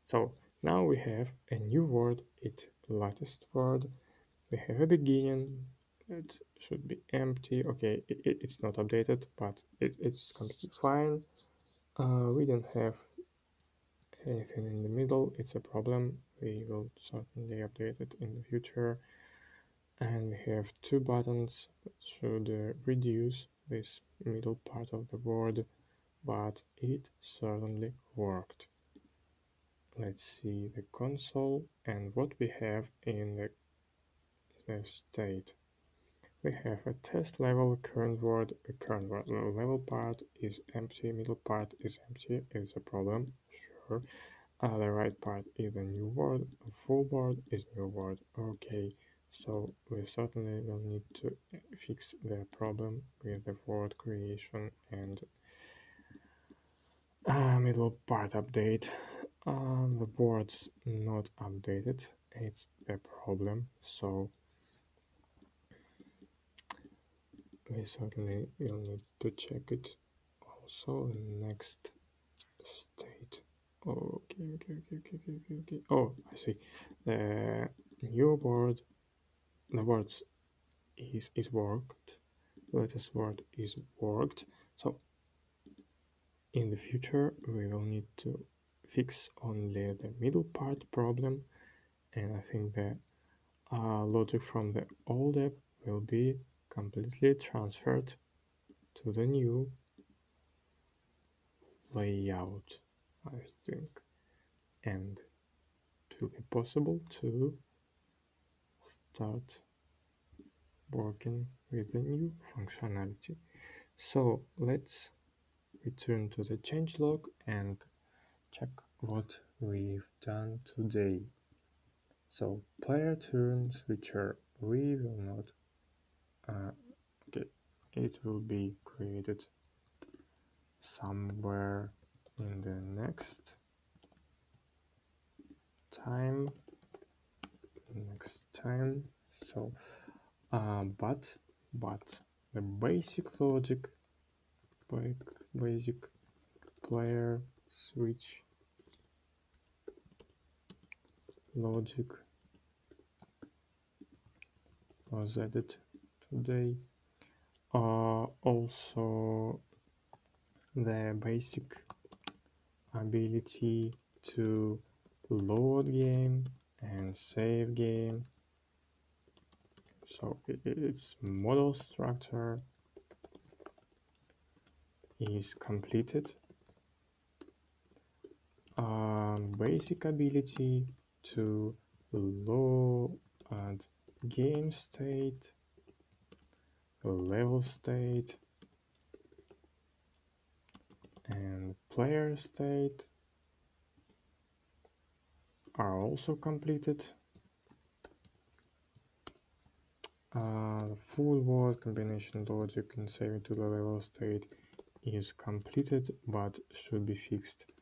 Speaker 1: So now we have a new word. It's latest word. We have a beginning. It should be empty. Okay, it's not updated, but it's completely fine. We don't have anything in the middle. It's a problem. We will certainly update it in the future. And we have two buttons that should reduce this middle part of the word, but it certainly worked. Let's see the console and what we have in the state. We have a test level, current word level part is empty, middle part is empty, it's a problem, sure. The right part is a new word, full word is new word, okay. So we certainly will need to fix the problem with the word creation and middle part update. The word's not updated, it's a problem, so we certainly will need to check it. Also, next state. Okay. Oh, I see. The new word, the words is worked. The latest word is worked. So in the future, we will need to fix only the middle part problem, and I think the logic from the old app will be completely transferred to the new layout, I think. and it will be possible to start working with the new functionality. So let's return to the changelog and check what we've done today. So player turn switcher, we will not okay, it will be created somewhere in the next time. So but the basic logic, basic player switch logic was added today. Also the basic ability to load game and save game. So its model structure is completed. Basic ability to load game state, level state, and player state are also completed. Full word combination logic and saving to the level state is completed but should be fixed.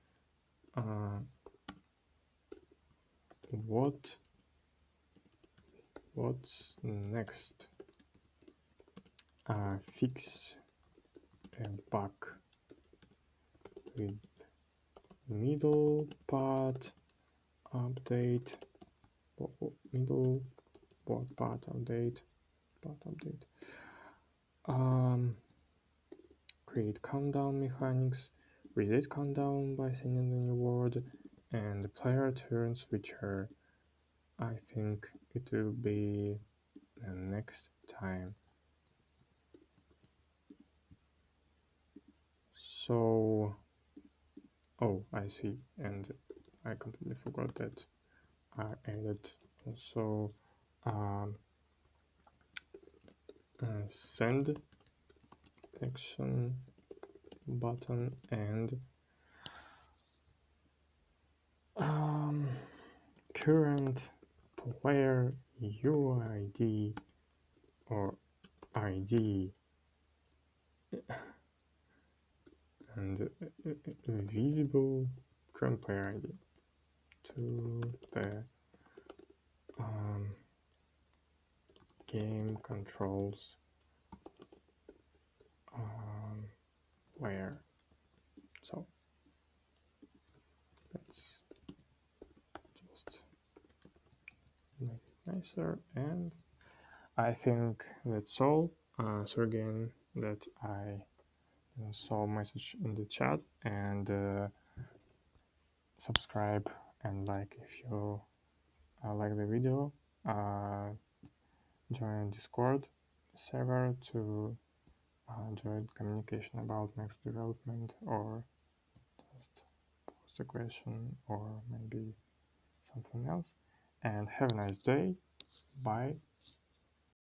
Speaker 1: What's next? Fix a bug with middle part update, middle part update, create countdown mechanics, reset countdown by sending a new word, and the player turn switcher. I think it will be the next time. So, oh, I see, and I completely forgot that I added also send action button and current player UID or ID and visible current player ID to the game controls player. So let's just make it nicer, and I think that's all. So again, that I saw a message in the chat, and subscribe and like if you like the video. Join Discord server to join communication about next development, or just post a question or maybe something else. And have a nice day. Bye.